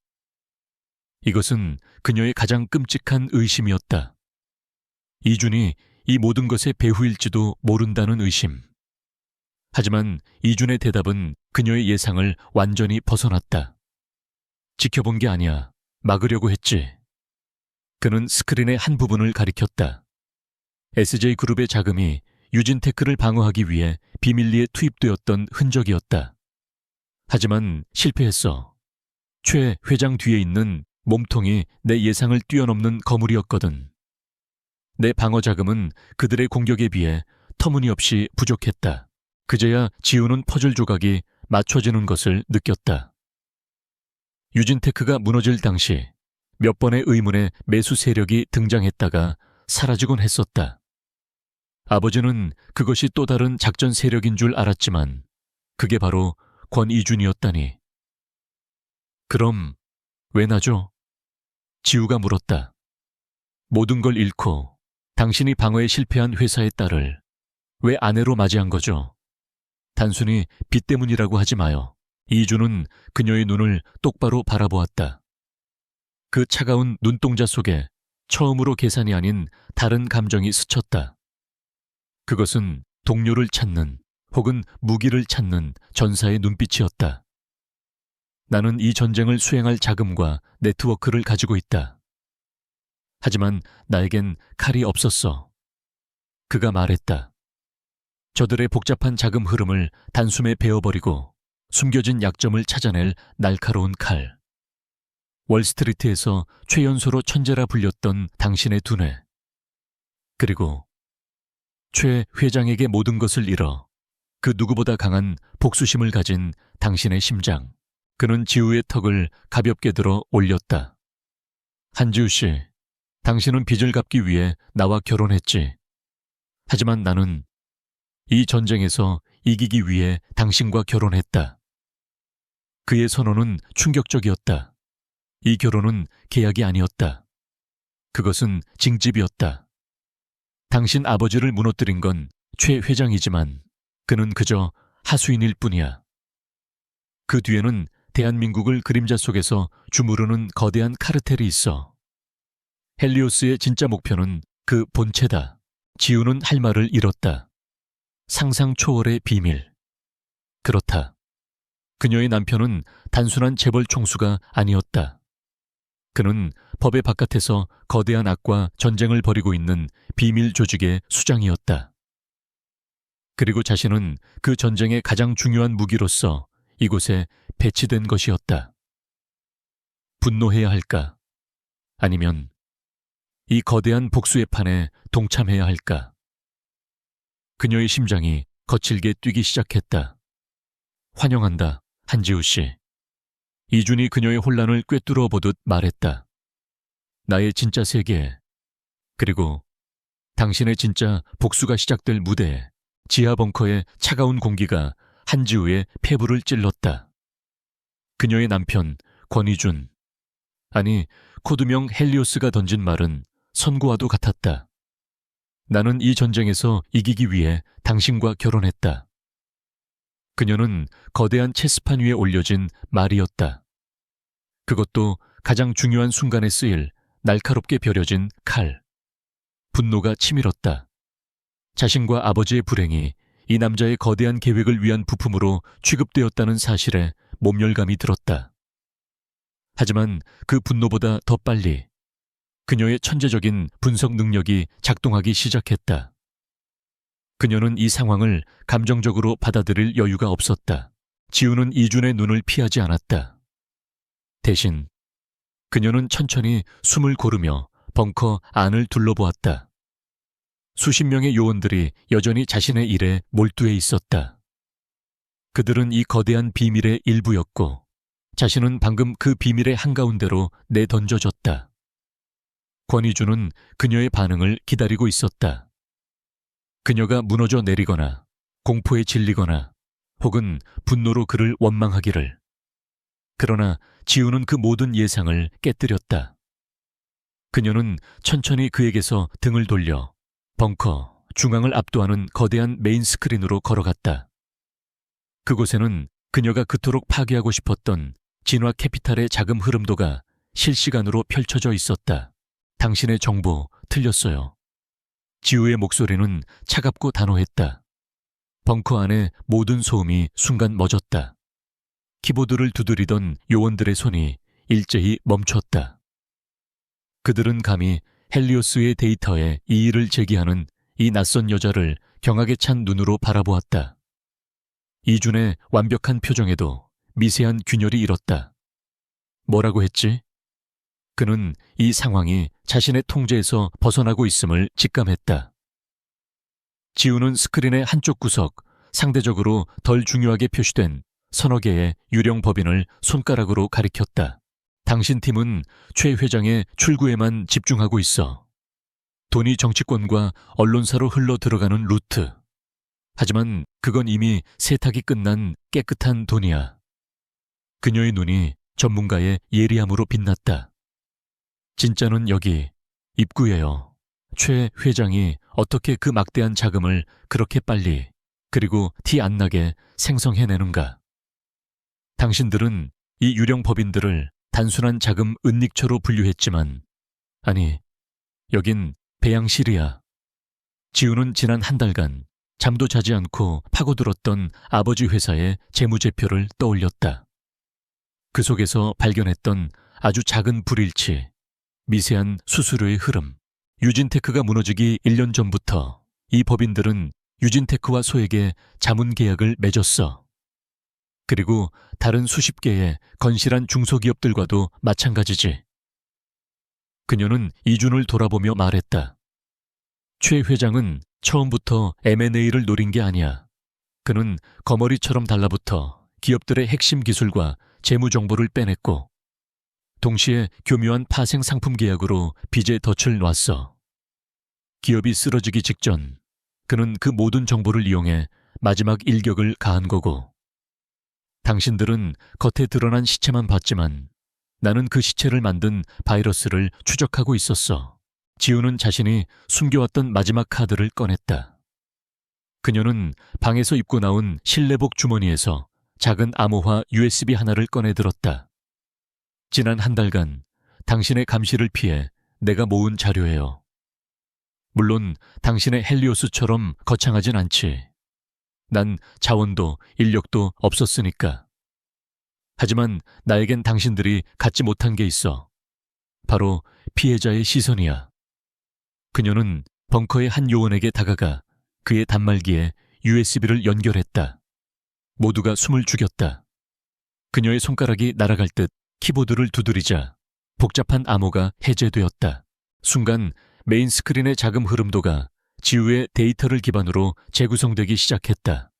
S1: 이것은 그녀의 가장 끔찍한 의심이었다. 이준이 이 모든 것의 배후일지도 모른다는 의심. 하지만 이준의 대답은 그녀의 예상을 완전히 벗어났다. 지켜본 게 아니야. 막으려고 했지. 그는 스크린의 한 부분을 가리켰다. SJ그룹의 자금이 유진테크를 방어하기 위해 비밀리에 투입되었던 흔적이었다. 하지만 실패했어. 최 회장 뒤에 있는 몸통이 내 예상을 뛰어넘는 거물이었거든. 내 방어 자금은 그들의 공격에 비해 터무니없이 부족했다. 그제야 지우는 퍼즐 조각이 맞춰지는 것을 느꼈다. 유진테크가 무너질 당시 몇 번의 의문의 매수 세력이 등장했다가 사라지곤 했었다. 아버지는 그것이 또 다른 작전 세력인 줄 알았지만 그게 바로 권이준이었다니. 그럼 왜 나죠? 지우가 물었다. 모든 걸 잃고 당신이 방어에 실패한 회사의 딸을 왜 아내로 맞이한 거죠? 단순히 빚 때문이라고 하지 마요. 이준은 그녀의 눈을 똑바로 바라보았다. 그 차가운 눈동자 속에 처음으로 계산이 아닌 다른 감정이 스쳤다. 그것은 동료를 찾는 혹은 무기를 찾는 전사의 눈빛이었다. 나는 이 전쟁을 수행할 자금과 네트워크를 가지고 있다. 하지만 나에겐 칼이 없었어. 그가 말했다. 저들의 복잡한 자금 흐름을 단숨에 베어버리고 숨겨진 약점을 찾아낼 날카로운 칼. 월스트리트에서 최연소로 천재라 불렸던 당신의 두뇌. 그리고 최 회장에게 모든 것을 잃어 그 누구보다 강한 복수심을 가진 당신의 심장. 그는 지우의 턱을 가볍게 들어 올렸다. 한지우 씨, 당신은 빚을 갚기 위해 나와 결혼했지. 하지만 나는 이 전쟁에서 이기기 위해 당신과 결혼했다. 그의 선언은 충격적이었다. 이 결혼은 계약이 아니었다. 그것은 징집이었다. 당신 아버지를 무너뜨린 건 최 회장이지만 그는 그저 하수인일 뿐이야. 그 뒤에는 대한민국을 그림자 속에서 주무르는 거대한 카르텔이 있어. 헬리오스의 진짜 목표는 그 본체다. 지우는 할 말을 잃었다. 상상 초월의 비밀. 그렇다. 그녀의 남편은 단순한 재벌 총수가 아니었다. 그는 법의 바깥에서 거대한 악과 전쟁을 벌이고 있는 비밀 조직의 수장이었다. 그리고 자신은 그 전쟁의 가장 중요한 무기로서 이곳에 배치된 것이었다. 분노해야 할까? 아니면 이 거대한 복수의 판에 동참해야 할까? 그녀의 심장이 거칠게 뛰기 시작했다. 환영한다, 한지우 씨. 이준이 그녀의 혼란을 꿰뚫어 보듯 말했다. 나의 진짜 세계에, 그리고 당신의 진짜 복수가 시작될 무대에 지하 벙커의 차가운 공기가 한지우의 폐부를 찔렀다. 그녀의 남편 권희준, 아니 코드명 헬리오스가 던진 말은 선구와도 같았다. 나는 이 전쟁에서 이기기 위해 당신과 결혼했다. 그녀는 거대한 체스판 위에 올려진 말이었다. 그것도 가장 중요한 순간에 쓰일 날카롭게 벼려진 칼. 분노가 치밀었다. 자신과 아버지의 불행이 이 남자의 거대한 계획을 위한 부품으로 취급되었다는 사실에 모멸감이 들었다. 하지만 그 분노보다 더 빨리 그녀의 천재적인 분석 능력이 작동하기 시작했다. 그녀는 이 상황을 감정적으로 받아들일 여유가 없었다. 지우는 이준의 눈을 피하지 않았다. 대신 그녀는 천천히 숨을 고르며 벙커 안을 둘러보았다. 수십 명의 요원들이 여전히 자신의 일에 몰두해 있었다. 그들은 이 거대한 비밀의 일부였고 자신은 방금 그 비밀의 한가운데로 내던져졌다. 권희준은 그녀의 반응을 기다리고 있었다. 그녀가 무너져 내리거나 공포에 질리거나 혹은 분노로 그를 원망하기를. 그러나 지우는 그 모든 예상을 깨뜨렸다. 그녀는 천천히 그에게서 등을 돌려 벙커 중앙을 압도하는 거대한 메인 스크린으로 걸어갔다. 그곳에는 그녀가 그토록 파괴하고 싶었던 진화 캐피탈의 자금 흐름도가 실시간으로 펼쳐져 있었다. 당신의 정보 틀렸어요. 지우의 목소리는 차갑고 단호했다. 벙커 안의 모든 소음이 순간 멎었다. 키보드를 두드리던 요원들의 손이 일제히 멈췄다. 그들은 감히 헬리오스의 데이터에 이의를 제기하는 이 낯선 여자를 경악에 찬 눈으로 바라보았다. 이준의 완벽한 표정에도 미세한 균열이 일었다. 뭐라고 했지? 그는 이 상황이 자신의 통제에서 벗어나고 있음을 직감했다. 지우는 스크린의 한쪽 구석, 상대적으로 덜 중요하게 표시된 서너 개의 유령 법인을 손가락으로 가리켰다. 당신 팀은 최 회장의 출구에만 집중하고 있어. 돈이 정치권과 언론사로 흘러 들어가는 루트. 하지만 그건 이미 세탁이 끝난 깨끗한 돈이야. 그녀의 눈이 전문가의 예리함으로 빛났다. 진짜는 여기 입구예요. 최 회장이 어떻게 그 막대한 자금을 그렇게 빨리 그리고 티 안 나게 생성해내는가. 당신들은 이 유령 법인들을 단순한 자금 은닉처로 분류했지만 아니, 여긴 배양실이야. 지우는 지난 한 달간 잠도 자지 않고 파고들었던 아버지 회사의 재무제표를 떠올렸다. 그 속에서 발견했던 아주 작은 불일치, 미세한 수수료의 흐름, 유진테크가 무너지기 1년 전부터 이 법인들은 유진테크와 소에게 자문 계약을 맺었어. 그리고 다른 수십 개의 건실한 중소기업들과도 마찬가지지. 그녀는 이준을 돌아보며 말했다. 최 회장은 처음부터 M&A를 노린 게 아니야. 그는 거머리처럼 달라붙어 기업들의 핵심 기술과 재무 정보를 빼냈고, 동시에 교묘한 파생 상품 계약으로 빚에 덫을 놨어. 기업이 쓰러지기 직전 그는 그 모든 정보를 이용해 마지막 일격을 가한 거고, 당신들은 겉에 드러난 시체만 봤지만 나는 그 시체를 만든 바이러스를 추적하고 있었어. 지우는 자신이 숨겨왔던 마지막 카드를 꺼냈다. 그녀는 방에서 입고 나온 실내복 주머니에서 작은 암호화 USB 하나를 꺼내 들었다. 지난 한 달간 당신의 감시를 피해 내가 모은 자료예요. 물론 당신의 헬리오스처럼 거창하진 않지. 난 자원도 인력도 없었으니까. 하지만 나에겐 당신들이 갖지 못한 게 있어. 바로 피해자의 시선이야. 그녀는 벙커의 한 요원에게 다가가 그의 단말기에 USB를 연결했다. 모두가 숨을 죽였다. 그녀의 손가락이 날아갈 듯 키보드를 두드리자 복잡한 암호가 해제되었다. 순간 메인 스크린의 자금 흐름도가 지우의 데이터를 기반으로 재구성되기 시작했다.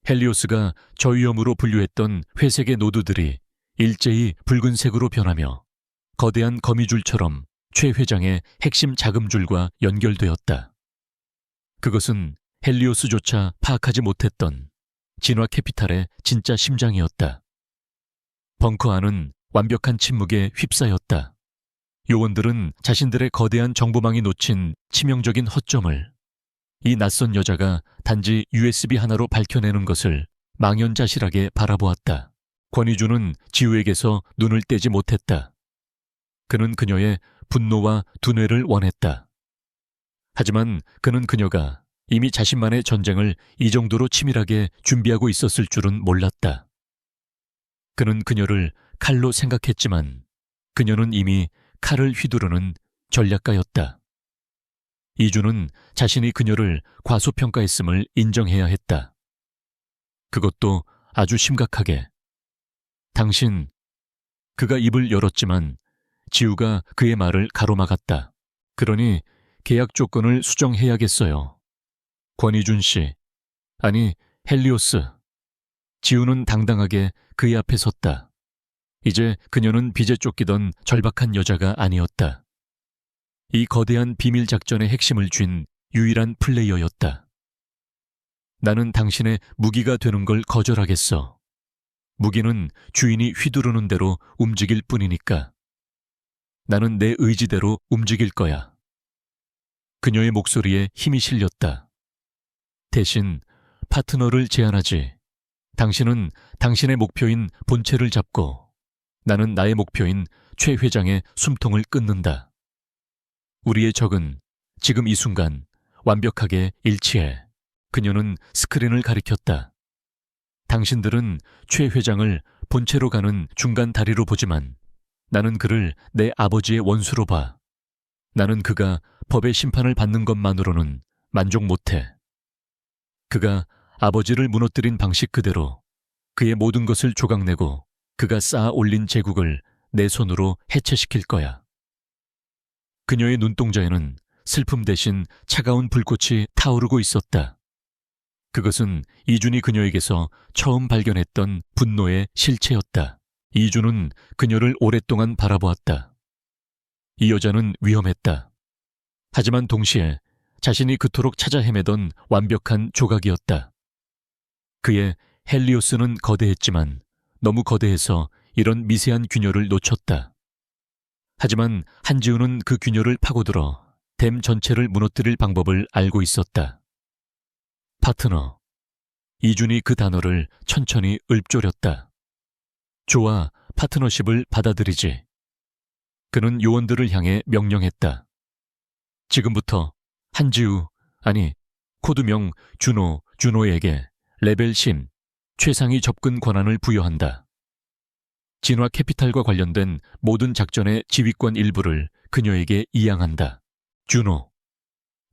S1: 헬리오스가 저위험으로 분류했던 회색의 노드들이 일제히 붉은색으로 변하며 거대한 거미줄처럼 최 회장의 핵심 자금줄과 연결되었다. 그것은 헬리오스조차 파악하지 못했던 진화 캐피탈의 진짜 심장이었다. 벙커 안은 완벽한 침묵에 휩싸였다. 요원들은 자신들의 거대한 정보망이 놓친 치명적인 허점을 이 낯선 여자가 단지 USB 하나로 밝혀내는 것을 망연자실하게 바라보았다. 권위주는 지우에게서 눈을 떼지 못했다. 그는 그녀의 분노와 두뇌를 원했다. 하지만 그는 그녀가 이미 자신만의 전쟁을 이 정도로 치밀하게 준비하고 있었을 줄은 몰랐다. 그는 그녀를 칼로 생각했지만 그녀는 이미 칼을 휘두르는 전략가였다. 이주는 자신이 그녀를 과소평가했음을 인정해야 했다. 그것도 아주 심각하게. 당신, 그가 입을 열었지만 지우가 그의 말을 가로막았다. 그러니 계약 조건을 수정해야겠어요. 권희준 씨, 아니 헬리오스. 지우는 당당하게 그의 앞에 섰다. 이제 그녀는 빚에 쫓기던 절박한 여자가 아니었다. 이 거대한 비밀 작전의 핵심을 쥔 유일한 플레이어였다. 나는 당신의 무기가 되는 걸 거절하겠어. 무기는 주인이 휘두르는 대로 움직일 뿐이니까. 나는 내 의지대로 움직일 거야. 그녀의 목소리에 힘이 실렸다. 대신 파트너를 제안하지. 당신은 당신의 목표인 본체를 잡고 나는 나의 목표인 최 회장의 숨통을 끊는다. 우리의 적은 지금 이 순간 완벽하게 일치해. 그녀는 스크린을 가리켰다. 당신들은 최 회장을 본체로 가는 중간 다리로 보지만 나는 그를 내 아버지의 원수로 봐. 나는 그가 법의 심판을 받는 것만으로는 만족 못해. 그가 아버지를 무너뜨린 방식 그대로 그의 모든 것을 조각내고 그가 쌓아 올린 제국을 내 손으로 해체시킬 거야. 그녀의 눈동자에는 슬픔 대신 차가운 불꽃이 타오르고 있었다. 그것은 이준이 그녀에게서 처음 발견했던 분노의 실체였다. 이준은 그녀를 오랫동안 바라보았다. 이 여자는 위험했다. 하지만 동시에 자신이 그토록 찾아 헤매던 완벽한 조각이었다. 그의 헬리오스는 거대했지만 너무 거대해서 이런 미세한 균열을 놓쳤다. 하지만 한지우는 그 균열을 파고들어 댐 전체를 무너뜨릴 방법을 알고 있었다. 파트너. 이준이 그 단어를 천천히 읊조렸다. 좋아, 파트너십을 받아들이지. 그는 요원들을 향해 명령했다. 지금부터 한지우, 아니 코드명 준호에게 레벨 10 최상위 접근 권한을 부여한다. 진화 캐피탈과 관련된 모든 작전의 지휘권 일부를 그녀에게 이양한다. 준호,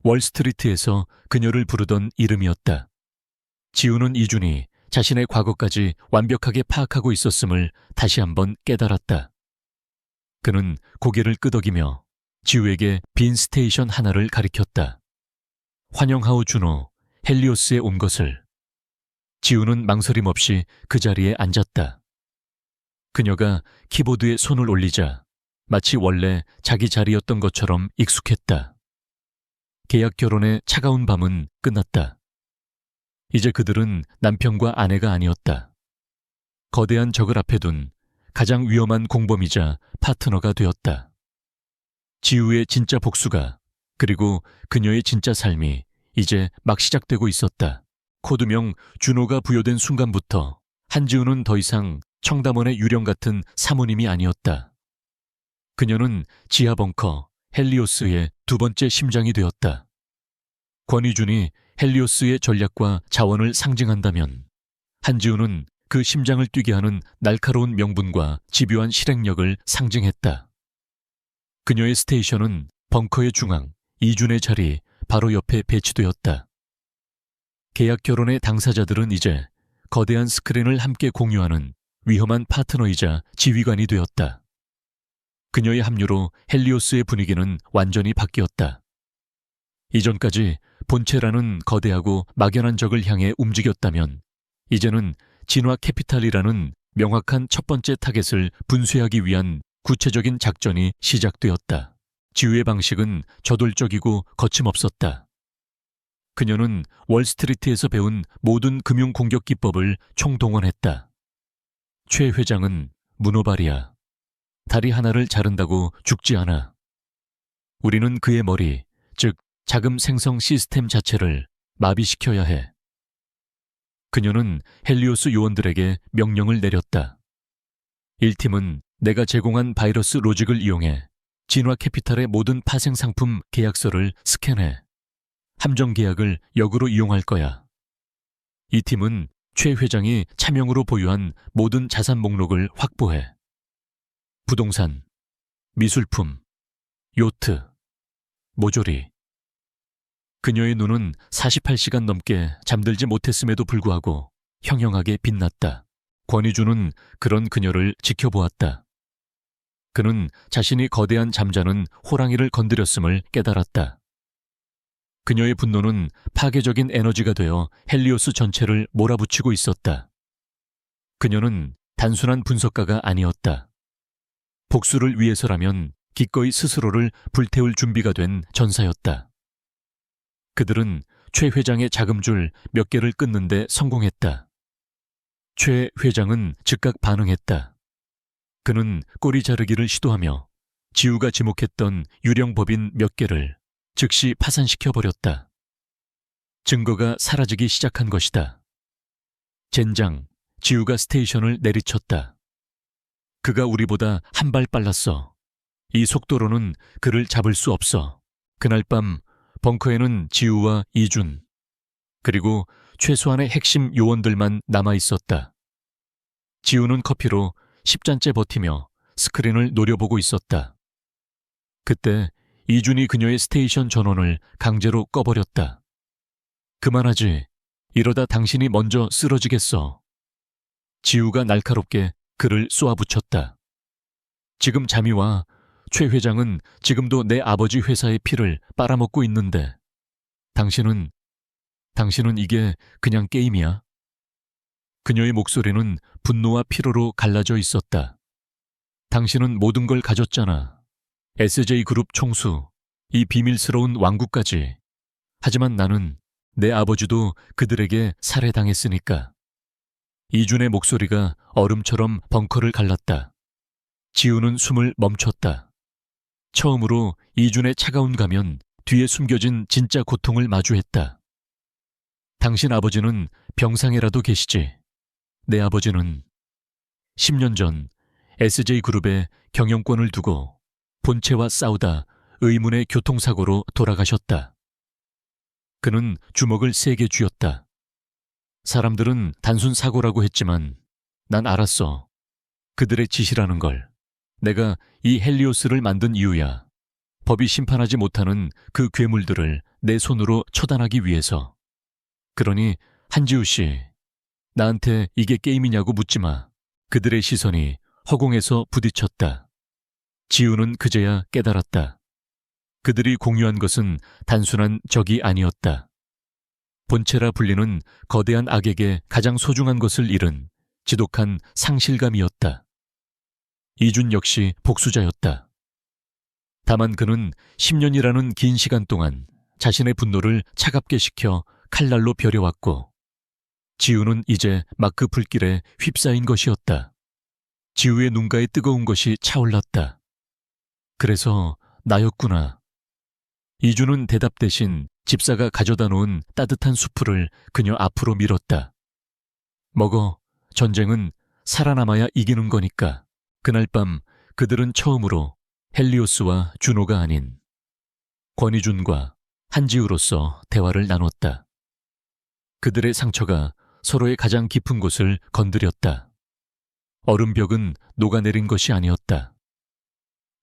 S1: 월스트리트에서 그녀를 부르던 이름이었다. 지우는 이준이 자신의 과거까지 완벽하게 파악하고 있었음을 다시 한번 깨달았다. 그는 고개를 끄덕이며 지우에게 빈 스테이션 하나를 가리켰다. 환영하오 준호, 헬리오스에 온 것을. 지우는 망설임 없이 그 자리에 앉았다. 그녀가 키보드에 손을 올리자 마치 원래 자기 자리였던 것처럼 익숙했다. 계약 결혼의 차가운 밤은 끝났다. 이제 그들은 남편과 아내가 아니었다. 거대한 적을 앞에 둔 가장 위험한 공범이자 파트너가 되었다. 지우의 진짜 복수가, 그리고 그녀의 진짜 삶이 이제 막 시작되고 있었다. 코드명 준호가 부여된 순간부터 한지우는 더 이상 청담원의 유령 같은 사모님이 아니었다. 그녀는 지하 벙커 헬리오스의 두 번째 심장이 되었다. 권희준이 헬리오스의 전략과 자원을 상징한다면 한지우는 그 심장을 뛰게 하는 날카로운 명분과 집요한 실행력을 상징했다. 그녀의 스테이션은 벙커의 중앙, 이준의 자리 바로 옆에 배치되었다. 계약 결혼의 당사자들은 이제 거대한 스크린을 함께 공유하는 위험한 파트너이자 지휘관이 되었다. 그녀의 합류로 헬리오스의 분위기는 완전히 바뀌었다. 이전까지 본체라는 거대하고 막연한 적을 향해 움직였다면 이제는 진화 캐피탈이라는 명확한 첫 번째 타겟을 분쇄하기 위한 구체적인 작전이 시작되었다. 지우의 방식은 저돌적이고 거침없었다. 그녀는 월스트리트에서 배운 모든 금융 공격 기법을 총동원했다. 최 회장은 문어발이야. 다리 하나를 자른다고 죽지 않아. 우리는 그의 머리, 즉 자금 생성 시스템 자체를 마비시켜야 해. 그녀는 헬리오스 요원들에게 명령을 내렸다. 1팀은 내가 제공한 바이러스 로직을 이용해 진화 캐피탈의 모든 파생 상품 계약서를 스캔해 함정 계약을 역으로 이용할 거야. 2팀은 최 회장이 차명으로 보유한 모든 자산 목록을 확보해. 부동산, 미술품, 요트, 모조리. 그녀의 눈은 48시간 넘게 잠들지 못했음에도 불구하고 형형하게 빛났다. 권희준은 그런 그녀를 지켜보았다. 그는 자신이 거대한 잠자는 호랑이를 건드렸음을 깨달았다. 그녀의 분노는 파괴적인 에너지가 되어 헬리오스 전체를 몰아붙이고 있었다. 그녀는 단순한 분석가가 아니었다. 복수를 위해서라면 기꺼이 스스로를 불태울 준비가 된 전사였다. 그들은 최 회장의 자금줄 몇 개를 끊는데 성공했다. 최 회장은 즉각 반응했다. 그는 꼬리 자르기를 시도하며 지우가 지목했던 유령법인 몇 개를 즉시 파산시켜버렸다. 증거가 사라지기 시작한 것이다. 젠장, 지우가 스테이션을 내리쳤다. 그가 우리보다 한 발 빨랐어. 이 속도로는 그를 잡을 수 없어. 그날 밤 벙커에는 지우와 이준, 그리고 최소한의 핵심 요원들만 남아있었다. 지우는 커피로 10잔째 버티며 스크린을 노려보고 있었다. 그때 이준이 그녀의 스테이션 전원을 강제로 꺼버렸다. 그만하지. 이러다 당신이 먼저 쓰러지겠어. 지우가 날카롭게 그를 쏘아붙였다. 지금 잠이 와. 최 회장은 지금도 내 아버지 회사의 피를 빨아먹고 있는데 당신은 이게 그냥 게임이야? 그녀의 목소리는 분노와 피로로 갈라져 있었다. 당신은 모든 걸 가졌잖아. SJ그룹 총수, 이 비밀스러운 왕국까지. 하지만 나는 내 아버지도 그들에게 살해당했으니까. 이준의 목소리가 얼음처럼 벙커를 갈랐다. 지우는 숨을 멈췄다. 처음으로 이준의 차가운 가면 뒤에 숨겨진 진짜 고통을 마주했다. 당신 아버지는 병상에라도 계시지. 내 아버지는 10년 전 SJ그룹의 경영권을 두고 본체와 싸우다 의문의 교통사고로 돌아가셨다. 그는 주먹을 세게 쥐었다. 사람들은 단순 사고라고 했지만 난 알았어. 그들의 짓이라는 걸. 내가 이 헬리오스를 만든 이유야. 법이 심판하지 못하는 그 괴물들을 내 손으로 처단하기 위해서. 그러니 한지우 씨, 나한테 이게 게임이냐고 묻지 마. 그들의 시선이 허공에서 부딪혔다. 지우는 그제야 깨달았다. 그들이 공유한 것은 단순한 적이 아니었다. 본체라 불리는 거대한 악에게 가장 소중한 것을 잃은 지독한 상실감이었다. 이준 역시 복수자였다. 다만 그는 10년이라는 긴 시간 동안 자신의 분노를 차갑게 식혀 칼날로 벼려왔고, 지우는 이제 막 그 불길에 휩싸인 것이었다. 지우의 눈가에 뜨거운 것이 차올랐다. 그래서 나였구나. 이준은 대답 대신 집사가 가져다 놓은 따뜻한 수프를 그녀 앞으로 밀었다. 먹어. 전쟁은 살아남아야 이기는 거니까. 그날 밤 그들은 처음으로 헬리오스와 준호가 아닌 권희준과 한지우로서 대화를 나눴다. 그들의 상처가 서로의 가장 깊은 곳을 건드렸다. 얼음벽은 녹아내린 것이 아니었다.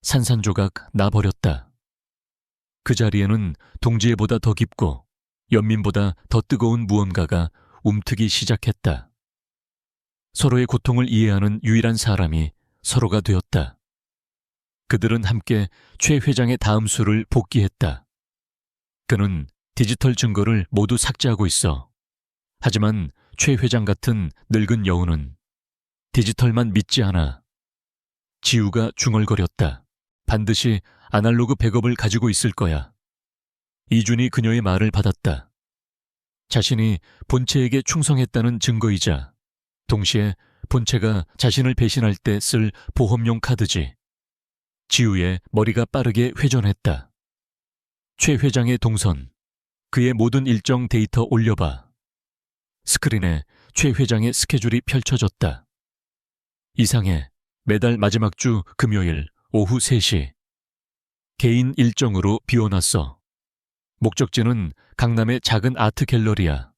S1: 산산조각 나버렸다. 그 자리에는 동지애보다 더 깊고 연민보다 더 뜨거운 무언가가 움트기 시작했다. 서로의 고통을 이해하는 유일한 사람이 서로가 되었다. 그들은 함께 최 회장의 다음 수를 복귀했다. 그는 디지털 증거를 모두 삭제하고 있어. 하지만 최 회장 같은 늙은 여우는 디지털만 믿지 않아. 지우가 중얼거렸다. 반드시 아날로그 백업을 가지고 있을 거야. 이준이 그녀의 말을 받았다. 자신이 본체에게 충성했다는 증거이자 동시에 본체가 자신을 배신할 때 쓸 보험용 카드지. 지우의 머리가 빠르게 회전했다. 최 회장의 동선, 그의 모든 일정 데이터 올려봐. 스크린에 최 회장의 스케줄이 펼쳐졌다. 이상해. 매달 마지막 주 금요일 오후 3시. 개인 일정으로 비워놨어. 목적지는 강남의 작은 아트 갤러리야.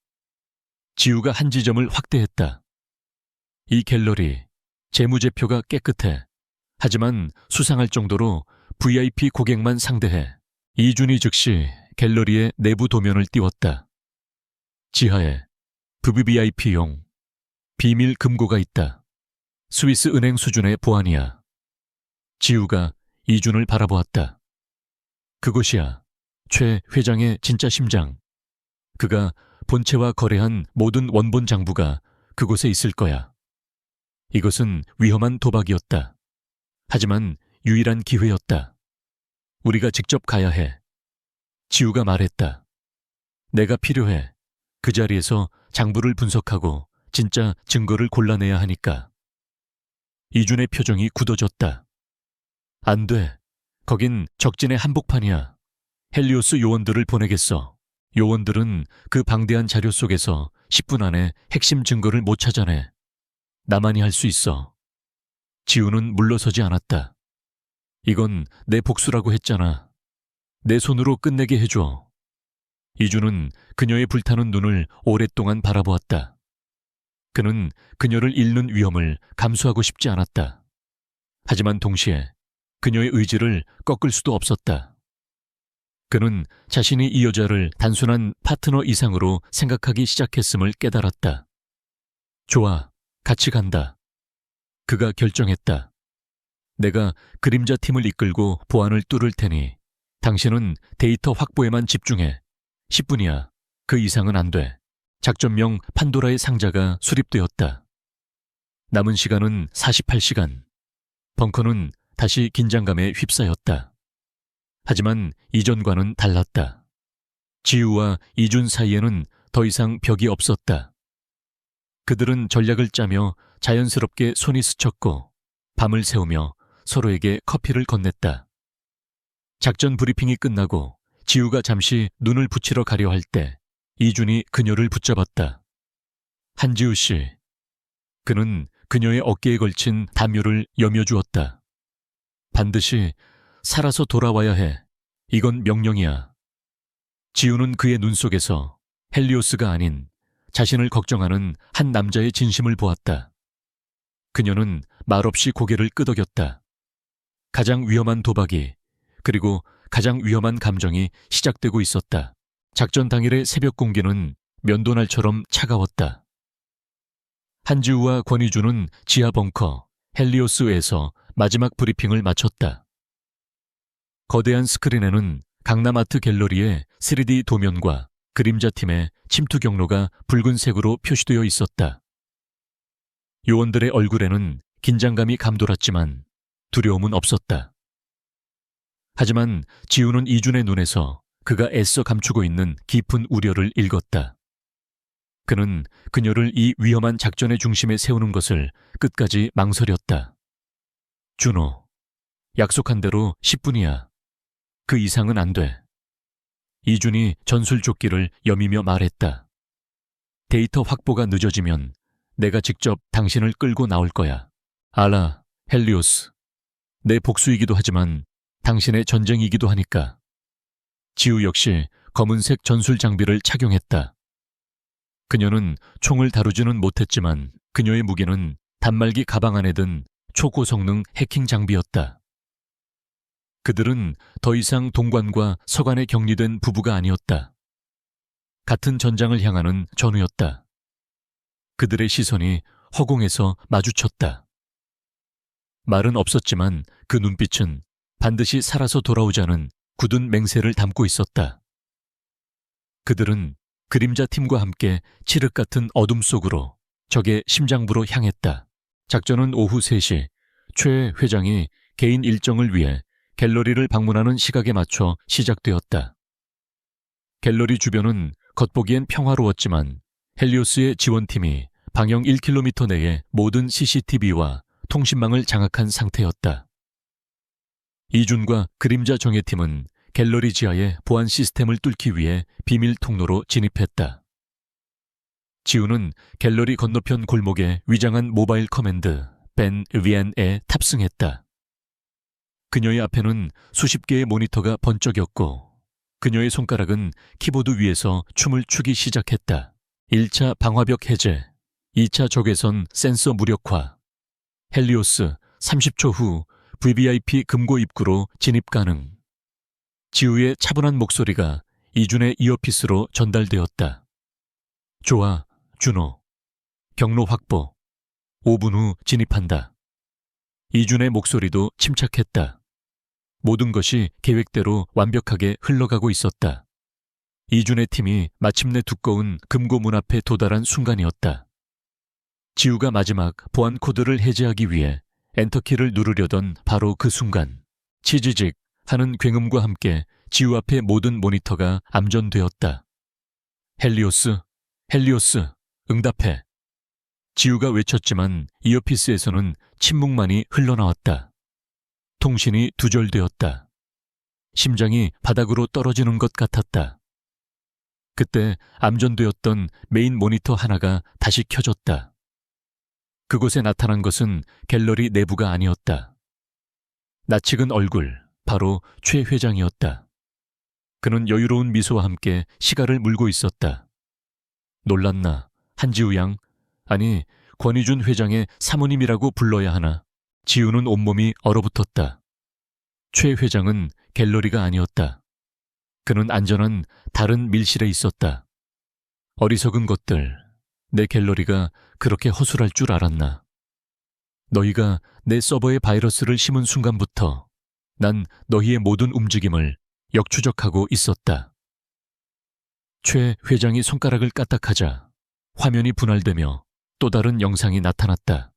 S1: 지우가 한 지점을 확대했다. 이 갤러리, 재무제표가 깨끗해. 하지만 수상할 정도로 VIP 고객만 상대해. 이준이 즉시 갤러리의 내부 도면을 띄웠다. 지하에 VVIP용 비밀 금고가 있다. 스위스 은행 수준의 보안이야. 지우가 이준을 바라보았다. 그곳이야. 최 회장의 진짜 심장. 그가 본체와 거래한 모든 원본 장부가 그곳에 있을 거야. 이것은 위험한 도박이었다. 하지만 유일한 기회였다. 우리가 직접 가야 해. 지우가 말했다. 내가 필요해. 그 자리에서 장부를 분석하고 진짜 증거를 골라내야 하니까. 이준의 표정이 굳어졌다. 안 돼. 거긴 적진의 한복판이야. 헬리오스 요원들을 보내겠어. 요원들은 그 방대한 자료 속에서 10분 안에 핵심 증거를 못 찾아내. 나만이 할 수 있어. 지우는 물러서지 않았다. 이건 내 복수라고 했잖아. 내 손으로 끝내게 해줘. 이준은 그녀의 불타는 눈을 오랫동안 바라보았다. 그는 그녀를 잃는 위험을 감수하고 싶지 않았다. 하지만 동시에 그녀의 의지를 꺾을 수도 없었다. 그는 자신이 이 여자를 단순한 파트너 이상으로 생각하기 시작했음을 깨달았다. 좋아, 같이 간다. 그가 결정했다. 내가 그림자 팀을 이끌고 보안을 뚫을 테니 당신은 데이터 확보에만 집중해. 10분이야. 그 이상은 안 돼. 작전명 판도라의 상자가 수립되었다. 남은 시간은 48시간. 벙커는 다시 긴장감에 휩싸였다. 하지만 이전과는 달랐다. 지우와 이준 사이에는 더 이상 벽이 없었다. 그들은 전략을 짜며 자연스럽게 손이 스쳤고 밤을 새우며 서로에게 커피를 건넸다. 작전 브리핑이 끝나고 지우가 잠시 눈을 붙이러 가려 할 때 이준이 그녀를 붙잡았다. 한지우 씨. 그는 그녀의 어깨에 걸친 담요를 여며주었다. 반드시 살아서 돌아와야 해. 이건 명령이야. 지우는 그의 눈 속에서 헬리오스가 아닌 자신을 걱정하는 한 남자의 진심을 보았다. 그녀는 말없이 고개를 끄덕였다. 가장 위험한 도박이, 그리고 가장 위험한 감정이 시작되고 있었다. 작전 당일의 새벽 공기는 면도날처럼 차가웠다. 한지우와 권희주는 지하 벙커 헬리오스에서 마지막 브리핑을 마쳤다. 거대한 스크린에는 강남 아트 갤러리의 3D 도면과 그림자팀의 침투 경로가 붉은색으로 표시되어 있었다. 요원들의 얼굴에는 긴장감이 감돌았지만 두려움은 없었다. 하지만 지우는 이준의 눈에서 그가 애써 감추고 있는 깊은 우려를 읽었다. 그는 그녀를 이 위험한 작전의 중심에 세우는 것을 끝까지 망설였다. 준호, 약속한 대로 10분이야. 그 이상은 안 돼. 이준이 전술조끼를 여미며 말했다. 데이터 확보가 늦어지면 내가 직접 당신을 끌고 나올 거야. 알아, 헬리오스. 내 복수이기도 하지만 당신의 전쟁이기도 하니까. 지우 역시 검은색 전술 장비를 착용했다. 그녀는 총을 다루지는 못했지만 그녀의 무기는 단말기 가방 안에 든 초고성능 해킹 장비였다. 그들은 더 이상 동관과 서관에 격리된 부부가 아니었다. 같은 전장을 향하는 전우였다. 그들의 시선이 허공에서 마주쳤다. 말은 없었지만 그 눈빛은 반드시 살아서 돌아오자는 굳은 맹세를 담고 있었다. 그들은 그림자 팀과 함께 칠흑 같은 어둠 속으로 적의 심장부로 향했다. 작전은 오후 3시 최 회장이 개인 일정을 위해 갤러리를 방문하는 시각에 맞춰 시작되었다. 갤러리 주변은 겉보기엔 평화로웠지만 헬리오스의 지원팀이 방형 1km 내의 모든 CCTV와 통신망을 장악한 상태였다. 이준과 그림자 정예팀은 갤러리 지하의 보안 시스템을 뚫기 위해 비밀 통로로 진입했다. 지우는 갤러리 건너편 골목에 위장한 모바일 커맨드 벤 위안에 탑승했다. 그녀의 앞에는 수십 개의 모니터가 번쩍였고 그녀의 손가락은 키보드 위에서 춤을 추기 시작했다. 1차 방화벽 해제, 2차 적외선 센서 무력화, 헬리오스 30초 후 VVIP 금고 입구로 진입 가능. 지우의 차분한 목소리가 이준의 이어피스로 전달되었다. 좋아, 준호. 경로 확보. 5분 후 진입한다. 이준의 목소리도 침착했다. 모든 것이 계획대로 완벽하게 흘러가고 있었다. 이준의 팀이 마침내 두꺼운 금고 문 앞에 도달한 순간이었다. 지우가 마지막 보안 코드를 해제하기 위해 엔터키를 누르려던 바로 그 순간 치지직 하는 굉음과 함께 지우 앞의 모든 모니터가 암전되었다. 헬리오스, 헬리오스, 응답해. 지우가 외쳤지만 이어피스에서는 침묵만이 흘러나왔다. 통신이 두절되었다. 심장이 바닥으로 떨어지는 것 같았다. 그때 암전되었던 메인 모니터 하나가 다시 켜졌다. 그곳에 나타난 것은 갤러리 내부가 아니었다. 낯익은 얼굴, 바로 최 회장이었다. 그는 여유로운 미소와 함께 시가를 물고 있었다. 놀랐나, 한지우 양? 아니, 권희준 회장의 사모님이라고 불러야 하나? 지우는 온몸이 얼어붙었다. 최 회장은 갤러리가 아니었다. 그는 안전한 다른 밀실에 있었다. 어리석은 것들, 내 갤러리가 그렇게 허술할 줄 알았나. 너희가 내 서버에 바이러스를 심은 순간부터 난 너희의 모든 움직임을 역추적하고 있었다. 최 회장이 손가락을 까딱하자 화면이 분할되며 또 다른 영상이 나타났다.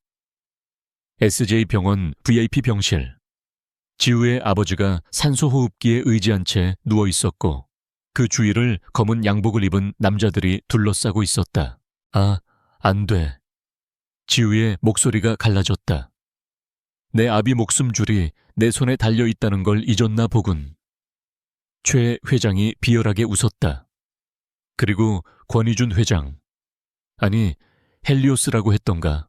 S1: SJ 병원 VIP 병실. 지우의 아버지가 산소호흡기에 의지한 채 누워 있었고 그 주위를 검은 양복을 입은 남자들이 둘러싸고 있었다. 아, 안 돼. 지우의 목소리가 갈라졌다. 내 아비 목숨줄이 내 손에 달려있다는 걸 잊었나 보군. 최 회장이 비열하게 웃었다. 그리고 권희준 회장. 아니, 헬리오스라고 했던가.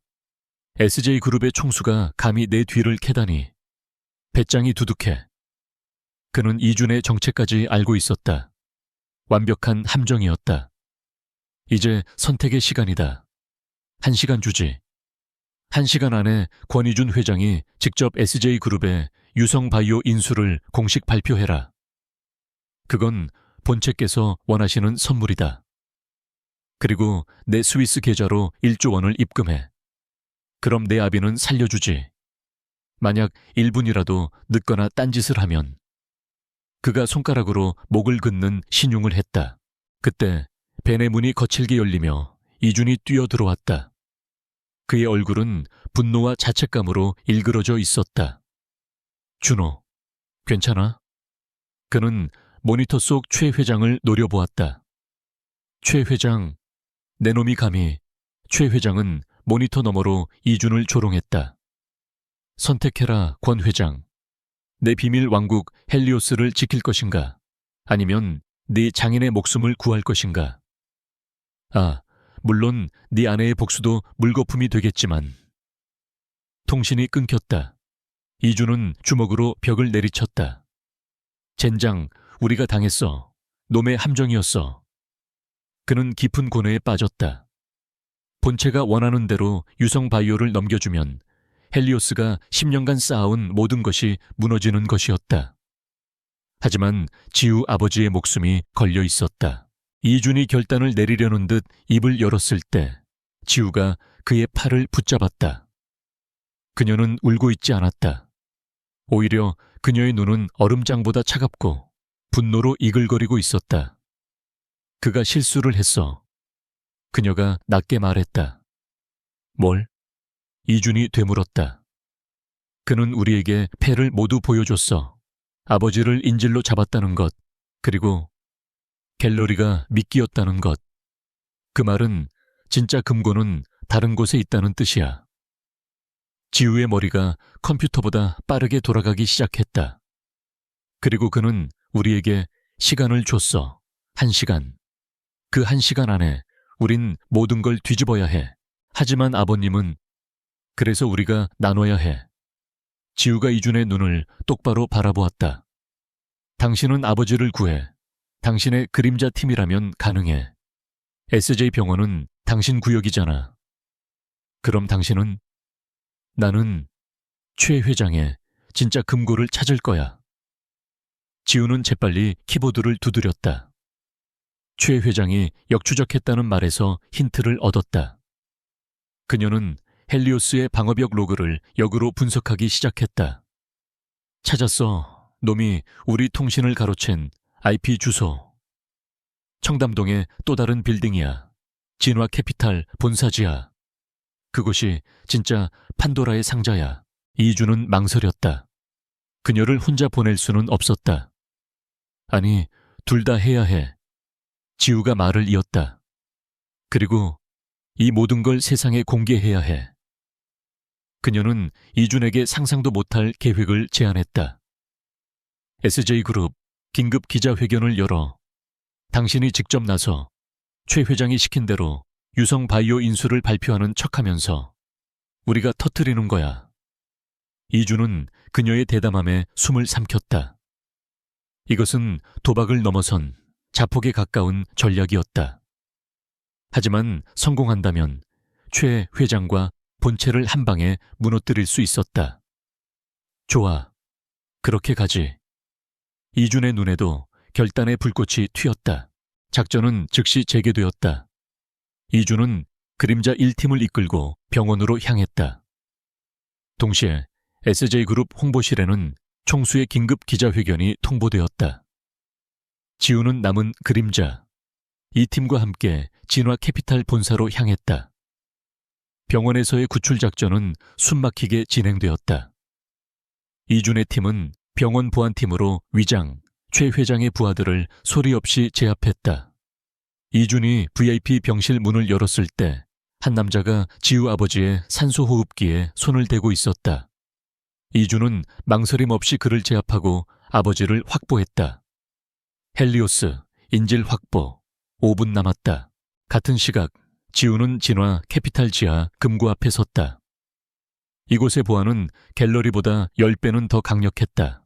S1: SJ그룹의 총수가 감히 내 뒤를 캐다니. 배짱이 두둑해. 그는 이준의 정체까지 알고 있었다. 완벽한 함정이었다. 이제 선택의 시간이다. 1시간 주지. 1시간 안에 권희준 회장이 직접 SJ그룹의 유성바이오 인수를 공식 발표해라. 그건 본체께서 원하시는 선물이다. 그리고 내 스위스 계좌로 1조 원을 입금해. 그럼 내 아비는 살려주지. 만약 1분이라도 늦거나 딴짓을 하면. 그가 손가락으로 목을 긋는 신용을 했다. 그때 벤의 문이 거칠게 열리며 이준이 뛰어들어왔다. 그의 얼굴은 분노와 자책감으로 일그러져 있었다. 준호, 괜찮아? 그는 모니터 속 최 회장을 노려보았다. 최 회장, 내 놈이 감히. 최 회장은 모니터 너머로 이준을 조롱했다. 선택해라, 권 회장. 내 비밀 왕국 헬리오스를 지킬 것인가? 아니면 네 장인의 목숨을 구할 것인가? 아, 물론 네 아내의 복수도 물거품이 되겠지만. 통신이 끊겼다. 이준은 주먹으로 벽을 내리쳤다. 젠장, 우리가 당했어. 놈의 함정이었어. 그는 깊은 고뇌에 빠졌다. 본체가 원하는 대로 유성 바이오를 넘겨주면 헬리오스가 10년간 쌓아온 모든 것이 무너지는 것이었다. 하지만 지우 아버지의 목숨이 걸려 있었다. 이준이 결단을 내리려는 듯 입을 열었을 때 지우가 그의 팔을 붙잡았다. 그녀는 울고 있지 않았다. 오히려 그녀의 눈은 얼음장보다 차갑고 분노로 이글거리고 있었다. 그가 실수를 했어. 그녀가 낮게 말했다. 뭘? 이준이 되물었다. 그는 우리에게 패를 모두 보여줬어. 아버지를 인질로 잡았다는 것, 그리고 갤러리가 미끼였다는 것. 그 말은 진짜 금고는 다른 곳에 있다는 뜻이야. 지우의 머리가 컴퓨터보다 빠르게 돌아가기 시작했다. 그리고 그는 우리에게 시간을 줬어. 1시간. 그 1시간 안에 우린 모든 걸 뒤집어야 해. 하지만 아버님은 그래서 우리가 나눠야 해. 지우가 이준의 눈을 똑바로 바라보았다. 당신은 아버지를 구해. 당신의 그림자 팀이라면 가능해. SJ 병원은 당신 구역이잖아. 그럼 당신은? 나는 최 회장의 진짜 금고를 찾을 거야. 지우는 재빨리 키보드를 두드렸다. 최 회장이 역추적했다는 말에서 힌트를 얻었다. 그녀는 헬리오스의 방어벽 로그를 역으로 분석하기 시작했다. 찾았어. 놈이 우리 통신을 가로챈 IP 주소. 청담동의 또 다른 빌딩이야. 진화 캐피탈 본사지야. 그곳이 진짜 판도라의 상자야. 이준은 망설였다. 그녀를 혼자 보낼 수는 없었다. 아니, 둘 다 해야 해. 지우가 말을 이었다. 그리고 이 모든 걸 세상에 공개해야 해. 그녀는 이준에게 상상도 못할 계획을 제안했다. SJ그룹 긴급 기자회견을 열어. 당신이 직접 나서 최 회장이 시킨 대로 유성 바이오 인수를 발표하는 척하면서 우리가 터뜨리는 거야. 이준은 그녀의 대담함에 숨을 삼켰다. 이것은 도박을 넘어선 자폭에 가까운 전략이었다. 하지만 성공한다면 최 회장과 본체를 한 방에 무너뜨릴 수 있었다. 좋아. 그렇게 가지. 이준의 눈에도 결단의 불꽃이 튀었다. 작전은 즉시 재개되었다. 이준은 그림자 1팀을 이끌고 병원으로 향했다. 동시에 SJ그룹 홍보실에는 총수의 긴급 기자회견이 통보되었다. 지우는 남은 그림자, 이 팀과 함께 진화 캐피탈 본사로 향했다. 병원에서의 구출 작전은 숨막히게 진행되었다. 이준의 팀은 병원 보안팀으로 위장, 최 회장의 부하들을 소리 없이 제압했다. 이준이 VIP 병실 문을 열었을 때 한 남자가 지우 아버지의 산소호흡기에 손을 대고 있었다. 이준은 망설임 없이 그를 제압하고 아버지를 확보했다. 헬리오스, 인질 확보, 5분 남았다. 같은 시각 지우는 진화 캐피탈 지하 금고 앞에 섰다. 이곳의 보안은 갤러리보다 10배는 더 강력했다.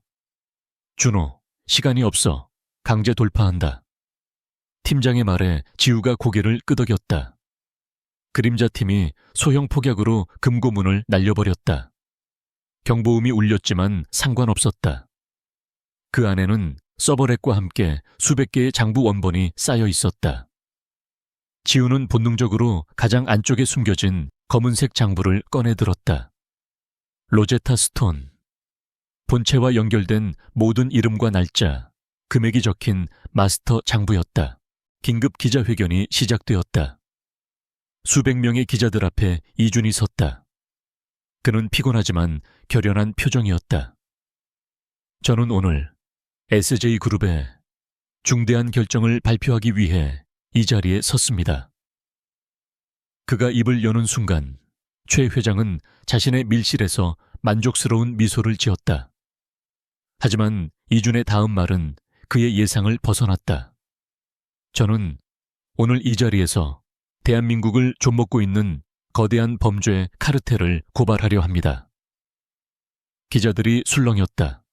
S1: 준호, 시간이 없어. 강제 돌파한다. 팀장의 말에 지우가 고개를 끄덕였다. 그림자팀이 소형 폭약으로 금고문을 날려버렸다. 경보음이 울렸지만 상관없었다. 그 안에는 서버렉과 함께 수백 개의 장부 원본이 쌓여 있었다. 지우는 본능적으로 가장 안쪽에 숨겨진 검은색 장부를 꺼내 들었다. 로제타 스톤. 본체와 연결된 모든 이름과 날짜, 금액이 적힌 마스터 장부였다. 긴급 기자회견이 시작되었다. 수백 명의 기자들 앞에 이준이 섰다. 그는 피곤하지만 결연한 표정이었다. 저는 오늘 SJ그룹의 중대한 결정을 발표하기 위해 이 자리에 섰습니다. 그가 입을 여는 순간 최 회장은 자신의 밀실에서 만족스러운 미소를 지었다. 하지만 이준의 다음 말은 그의 예상을 벗어났다. 저는 오늘 이 자리에서 대한민국을 좀먹고 있는 거대한 범죄 카르텔을 고발하려 합니다. 기자들이 술렁였다.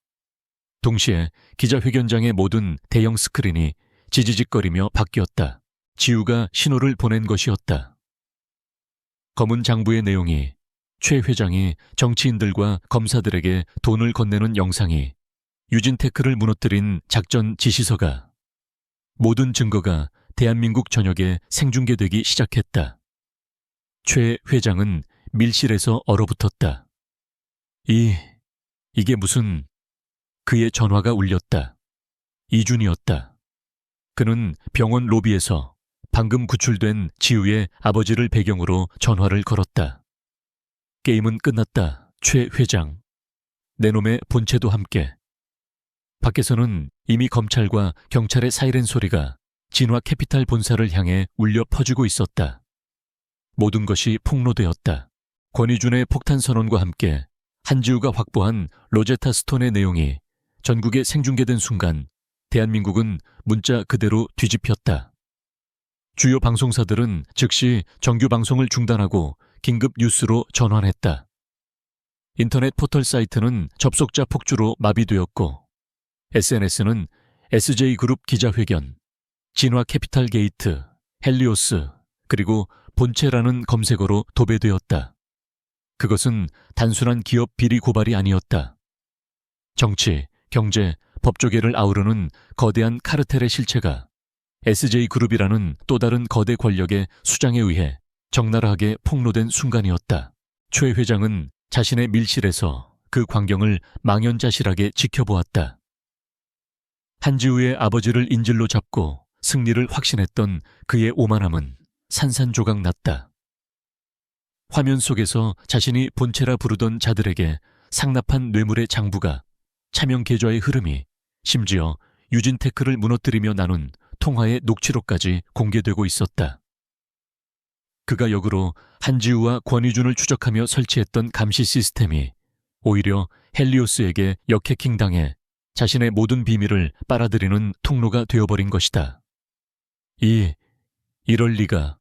S1: 동시에 기자회견장의 모든 대형 스크린이 지지직거리며 바뀌었다. 지우가 신호를 보낸 것이었다. 검은 장부의 내용이 최 회장이 정치인들과 검사들에게 돈을 건네는 영상이 유진테크를 무너뜨린 작전 지시서가 모든 증거가 대한민국 전역에 생중계되기 시작했다. 최 회장은 밀실에서 얼어붙었다. 이게 무슨... 그의 전화가 울렸다. 이준이었다. 그는 병원 로비에서 방금 구출된 지우의 아버지를 배경으로 전화를 걸었다. 게임은 끝났다, 최 회장. 내 놈의 본체도 함께. 밖에서는 이미 검찰과 경찰의 사이렌 소리가 진화 캐피탈 본사를 향해 울려 퍼지고 있었다. 모든 것이 폭로되었다. 권희준의 폭탄 선언과 함께 한지우가 확보한 로제타 스톤의 내용이 전국에 생중계된 순간 대한민국은 문자 그대로 뒤집혔다. 주요 방송사들은 즉시 정규 방송을 중단하고 긴급 뉴스로 전환했다. 인터넷 포털 사이트는 접속자 폭주로 마비되었고 SNS는 SJ그룹 기자회견, 진화 캐피탈 게이트, 헬리오스, 그리고 본체라는 검색어로 도배되었다. 그것은 단순한 기업 비리 고발이 아니었다. 정치, 경제, 법조계를 아우르는 거대한 카르텔의 실체가 SJ그룹이라는 또 다른 거대 권력의 수장에 의해 적나라하게 폭로된 순간이었다. 최 회장은 자신의 밀실에서 그 광경을 망연자실하게 지켜보았다. 한지우의 아버지를 인질로 잡고 승리를 확신했던 그의 오만함은 산산조각 났다. 화면 속에서 자신이 본체라 부르던 자들에게 상납한 뇌물의 장부가 차명 계좌의 흐름이 심지어 유진테크를 무너뜨리며 나눈 통화의 녹취록까지 공개되고 있었다. 그가 역으로 한지우와 권희준을 추적하며 설치했던 감시 시스템이 오히려 헬리오스에게 역해킹당해 자신의 모든 비밀을 빨아들이는 통로가 되어버린 것이다. 이럴 리가.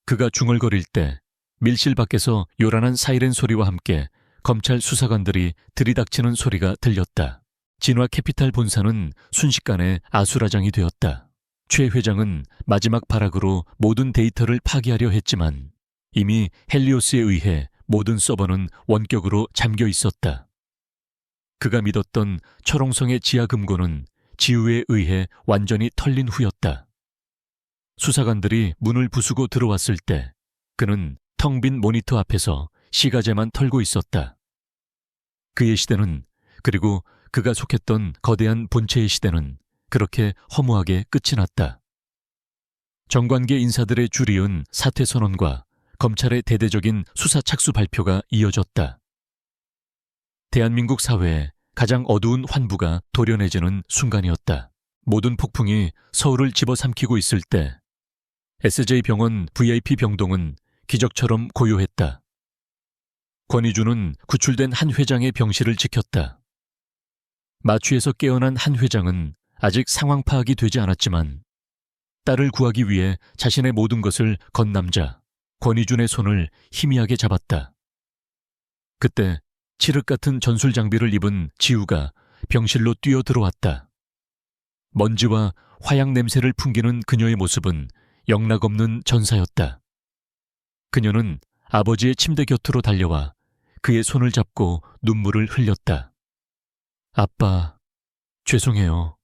S1: 그가 중얼거릴 때 밀실 밖에서 요란한 사이렌 소리와 함께 검찰 수사관들이 들이닥치는 소리가 들렸다. 진화 캐피탈 본사는 순식간에 아수라장이 되었다. 최 회장은 마지막 발악으로 모든 데이터를 파기하려 했지만 이미 헬리오스에 의해 모든 서버는 원격으로 잠겨 있었다. 그가 믿었던 철옹성의 지하 금고는 지우에 의해 완전히 털린 후였다. 수사관들이 문을 부수고 들어왔을 때 그는 텅 빈 모니터 앞에서 시가제만 털고 있었다. 그의 시대는, 그리고 그가 속했던 거대한 본체의 시대는 그렇게 허무하게 끝이 났다. 정관계 인사들의 줄이은 사퇴 선언과 검찰의 대대적인 수사 착수 발표가 이어졌다. 대한민국 사회에 가장 어두운 환부가 도련해지는 순간이었다. 모든 폭풍이 서울을 집어삼키고 있을 때 SJ병원 VIP 병동은 기적처럼 고요했다. 권희준은 구출된 한 회장의 병실을 지켰다. 마취에서 깨어난 한 회장은 아직 상황 파악이 되지 않았지만 딸을 구하기 위해 자신의 모든 것을 건 남자 권희준의 손을 희미하게 잡았다. 그때 칠흑 같은 전술 장비를 입은 지우가 병실로 뛰어들어왔다. 먼지와 화약 냄새를 풍기는 그녀의 모습은 영락없는 전사였다. 그녀는 아버지의 침대 곁으로 달려와 그의 손을 잡고 눈물을 흘렸다. 아빠, 죄송해요.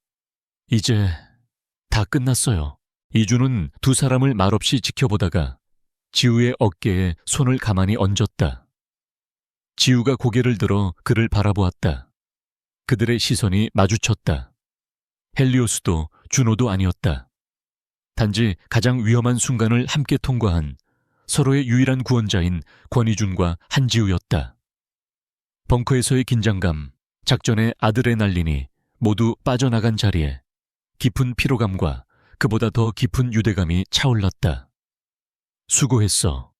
S1: 이제 다 끝났어요. 이주는 두 사람을 말없이 지켜보다가 지우의 어깨에 손을 가만히 얹었다. 지우가 고개를 들어 그를 바라보았다. 그들의 시선이 마주쳤다. 헬리오스도 준호도 아니었다. 단지 가장 위험한 순간을 함께 통과한 서로의 유일한 구원자인 권희준과 한지우였다. 벙커에서의 긴장감, 작전의 아드레날린이 모두 빠져나간 자리에 깊은 피로감과 그보다 더 깊은 유대감이 차올랐다. 수고했어.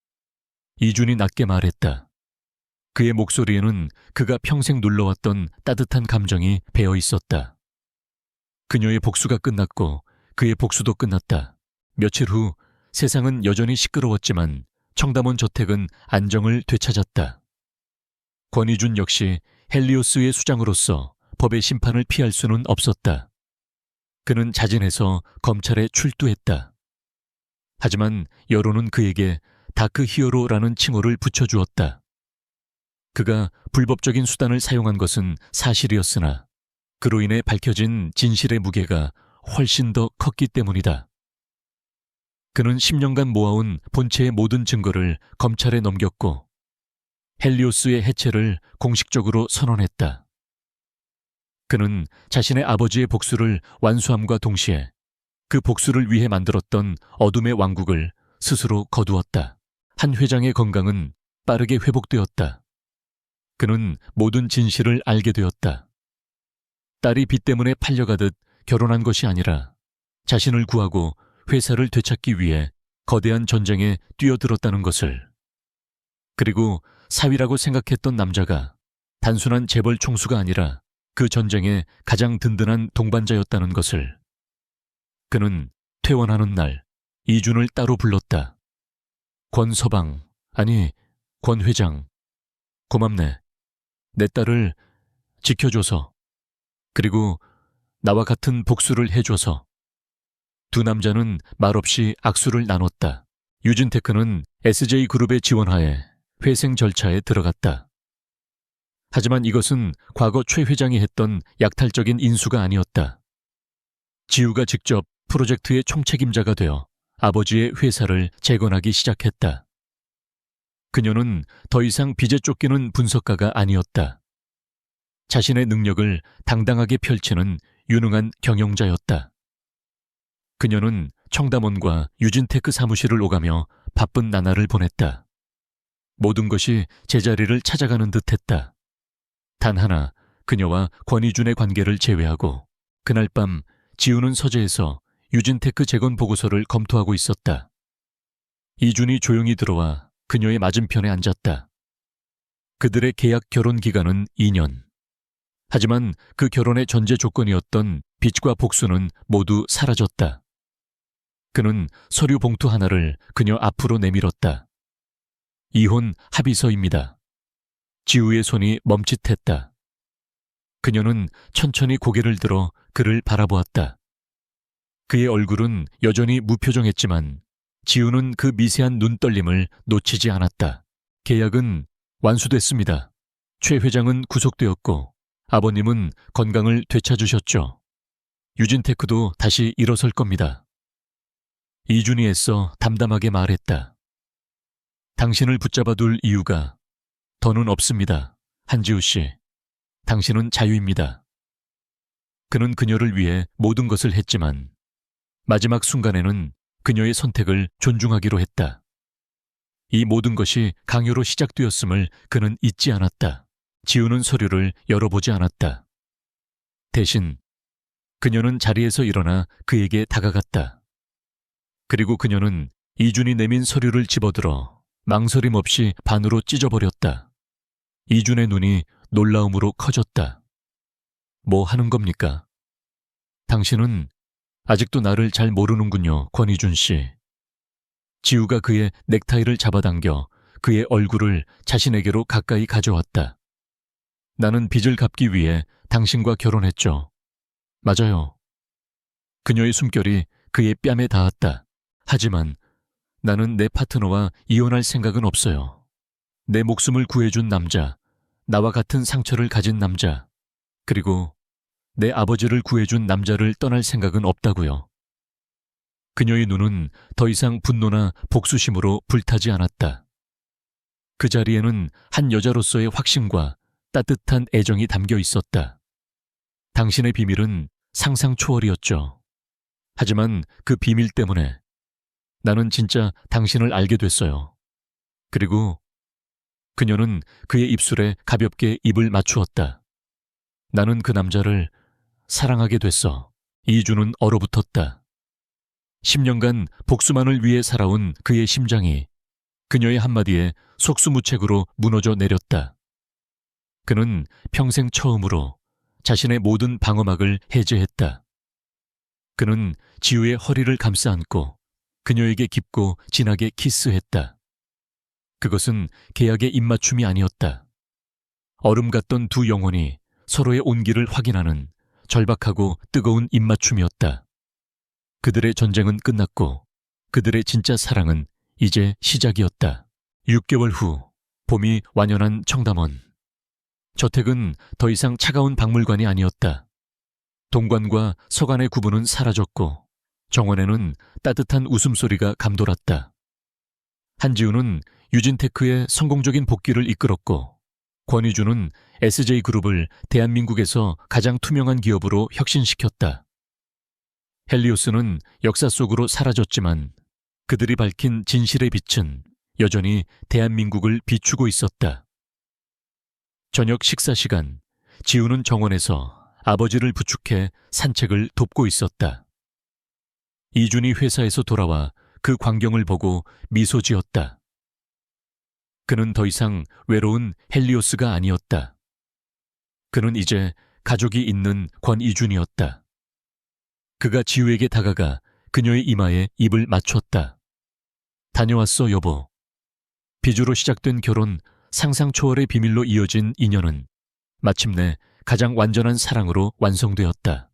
S1: 이준이 낮게 말했다. 그의 목소리에는 그가 평생 눌러왔던 따뜻한 감정이 배어 있었다. 그녀의 복수가 끝났고 그의 복수도 끝났다. 며칠 후 세상은 여전히 시끄러웠지만 청담원 저택은 안정을 되찾았다. 권희준 역시 헬리오스의 수장으로서 법의 심판을 피할 수는 없었다. 그는 자진해서 검찰에 출두했다. 하지만 여론은 그에게 다크 히어로라는 칭호를 붙여주었다. 그가 불법적인 수단을 사용한 것은 사실이었으나 그로 인해 밝혀진 진실의 무게가 훨씬 더 컸기 때문이다. 그는 10년간 모아온 본체의 모든 증거를 검찰에 넘겼고 헬리오스의 해체를 공식적으로 선언했다. 그는 자신의 아버지의 복수를 완수함과 동시에 그 복수를 위해 만들었던 어둠의 왕국을 스스로 거두었다. 한 회장의 건강은 빠르게 회복되었다. 그는 모든 진실을 알게 되었다. 딸이 빚 때문에 팔려가듯 결혼한 것이 아니라 자신을 구하고 회사를 되찾기 위해 거대한 전쟁에 뛰어들었다는 것을. 그리고 사위라고 생각했던 남자가 단순한 재벌 총수가 아니라 그 전쟁의 가장 든든한 동반자였다는 것을. 그는 퇴원하는 날 이준을 따로 불렀다. 권서방, 아니 권 회장, 고맙네. 내 딸을 지켜줘서, 그리고 나와 같은 복수를 해줘서. 두 남자는 말없이 악수를 나눴다. 유진테크는 SJ그룹의 지원하에 회생 절차에 들어갔다. 하지만 이것은 과거 최 회장이 했던 약탈적인 인수가 아니었다. 지우가 직접 프로젝트의 총책임자가 되어 아버지의 회사를 재건하기 시작했다. 그녀는 더 이상 빚에 쫓기는 분석가가 아니었다. 자신의 능력을 당당하게 펼치는 유능한 경영자였다. 그녀는 청담원과 유진테크 사무실을 오가며 바쁜 나날을 보냈다. 모든 것이 제자리를 찾아가는 듯했다. 단 하나, 그녀와 권희준의 관계를 제외하고 그날 밤 지우는 서재에서 유진테크 재건 보고서를 검토하고 있었다. 이준이 조용히 들어와 그녀의 맞은편에 앉았다. 그들의 계약 결혼 기간은 2년. 하지만 그 결혼의 전제 조건이었던 빚과 복수는 모두 사라졌다. 그는 서류 봉투 하나를 그녀 앞으로 내밀었다. 이혼 합의서입니다. 지우의 손이 멈칫했다. 그녀는 천천히 고개를 들어 그를 바라보았다. 그의 얼굴은 여전히 무표정했지만 지우는 그 미세한 눈떨림을 놓치지 않았다. 계약은 완수됐습니다. 최 회장은 구속되었고 아버님은 건강을 되찾으셨죠. 유진테크도 다시 일어설 겁니다. 이준이 애써 담담하게 말했다. 당신을 붙잡아둘 이유가 더는 없습니다. 한지우 씨. 당신은 자유입니다. 그는 그녀를 위해 모든 것을 했지만 마지막 순간에는 그녀의 선택을 존중하기로 했다. 이 모든 것이 강요로 시작되었음을 그는 잊지 않았다. 지우는 서류를 열어보지 않았다. 대신 그녀는 자리에서 일어나 그에게 다가갔다. 그리고 그녀는 이준이 내민 서류를 집어들어 망설임 없이 반으로 찢어버렸다. 이준의 눈이 놀라움으로 커졌다. 뭐 하는 겁니까? 당신은 아직도 나를 잘 모르는군요, 권희준 씨. 지우가 그의 넥타이를 잡아당겨 그의 얼굴을 자신에게로 가까이 가져왔다. 나는 빚을 갚기 위해 당신과 결혼했죠. 맞아요. 그녀의 숨결이 그의 뺨에 닿았다. 하지만 나는 내 파트너와 이혼할 생각은 없어요. 내 목숨을 구해준 남자, 나와 같은 상처를 가진 남자, 그리고 내 아버지를 구해준 남자를 떠날 생각은 없다고요. 그녀의 눈은 더 이상 분노나 복수심으로 불타지 않았다. 그 자리에는 한 여자로서의 확신과 따뜻한 애정이 담겨 있었다. 당신의 비밀은 상상 초월이었죠. 하지만 그 비밀 때문에 나는 진짜 당신을 알게 됐어요. 그리고 그녀는 그의 입술에 가볍게 입을 맞추었다. 나는 그 남자를 사랑하게 됐어. 이주는 얼어붙었다. 10년간 복수만을 위해 살아온 그의 심장이 그녀의 한마디에 속수무책으로 무너져 내렸다. 그는 평생 처음으로 자신의 모든 방어막을 해제했다. 그는 지우의 허리를 감싸 안고 그녀에게 깊고 진하게 키스했다. 그것은 계약의 입맞춤이 아니었다. 얼음 같던 두 영혼이 서로의 온기를 확인하는 절박하고 뜨거운 입맞춤이었다. 그들의 전쟁은 끝났고 그들의 진짜 사랑은 이제 시작이었다. 6개월 후 봄이 완연한 청담원. 저택은 더 이상 차가운 박물관이 아니었다. 동관과 서관의 구분은 사라졌고 정원에는 따뜻한 웃음소리가 감돌았다. 한지우는 유진테크의 성공적인 복귀를 이끌었고 권희주는 SJ그룹을 대한민국에서 가장 투명한 기업으로 혁신시켰다. 헬리오스는 역사 속으로 사라졌지만 그들이 밝힌 진실의 빛은 여전히 대한민국을 비추고 있었다. 저녁 식사 시간, 지우는 정원에서 아버지를 부축해 산책을 돕고 있었다. 이준이 회사에서 돌아와 그 광경을 보고 미소 지었다. 그는 더 이상 외로운 헬리오스가 아니었다. 그는 이제 가족이 있는 권이준이었다. 그가 지우에게 다가가 그녀의 이마에 입을 맞췄다. 다녀왔어, 여보. 비주로 시작된 결혼, 상상 초월의 비밀로 이어진 인연은 마침내 가장 완전한 사랑으로 완성되었다.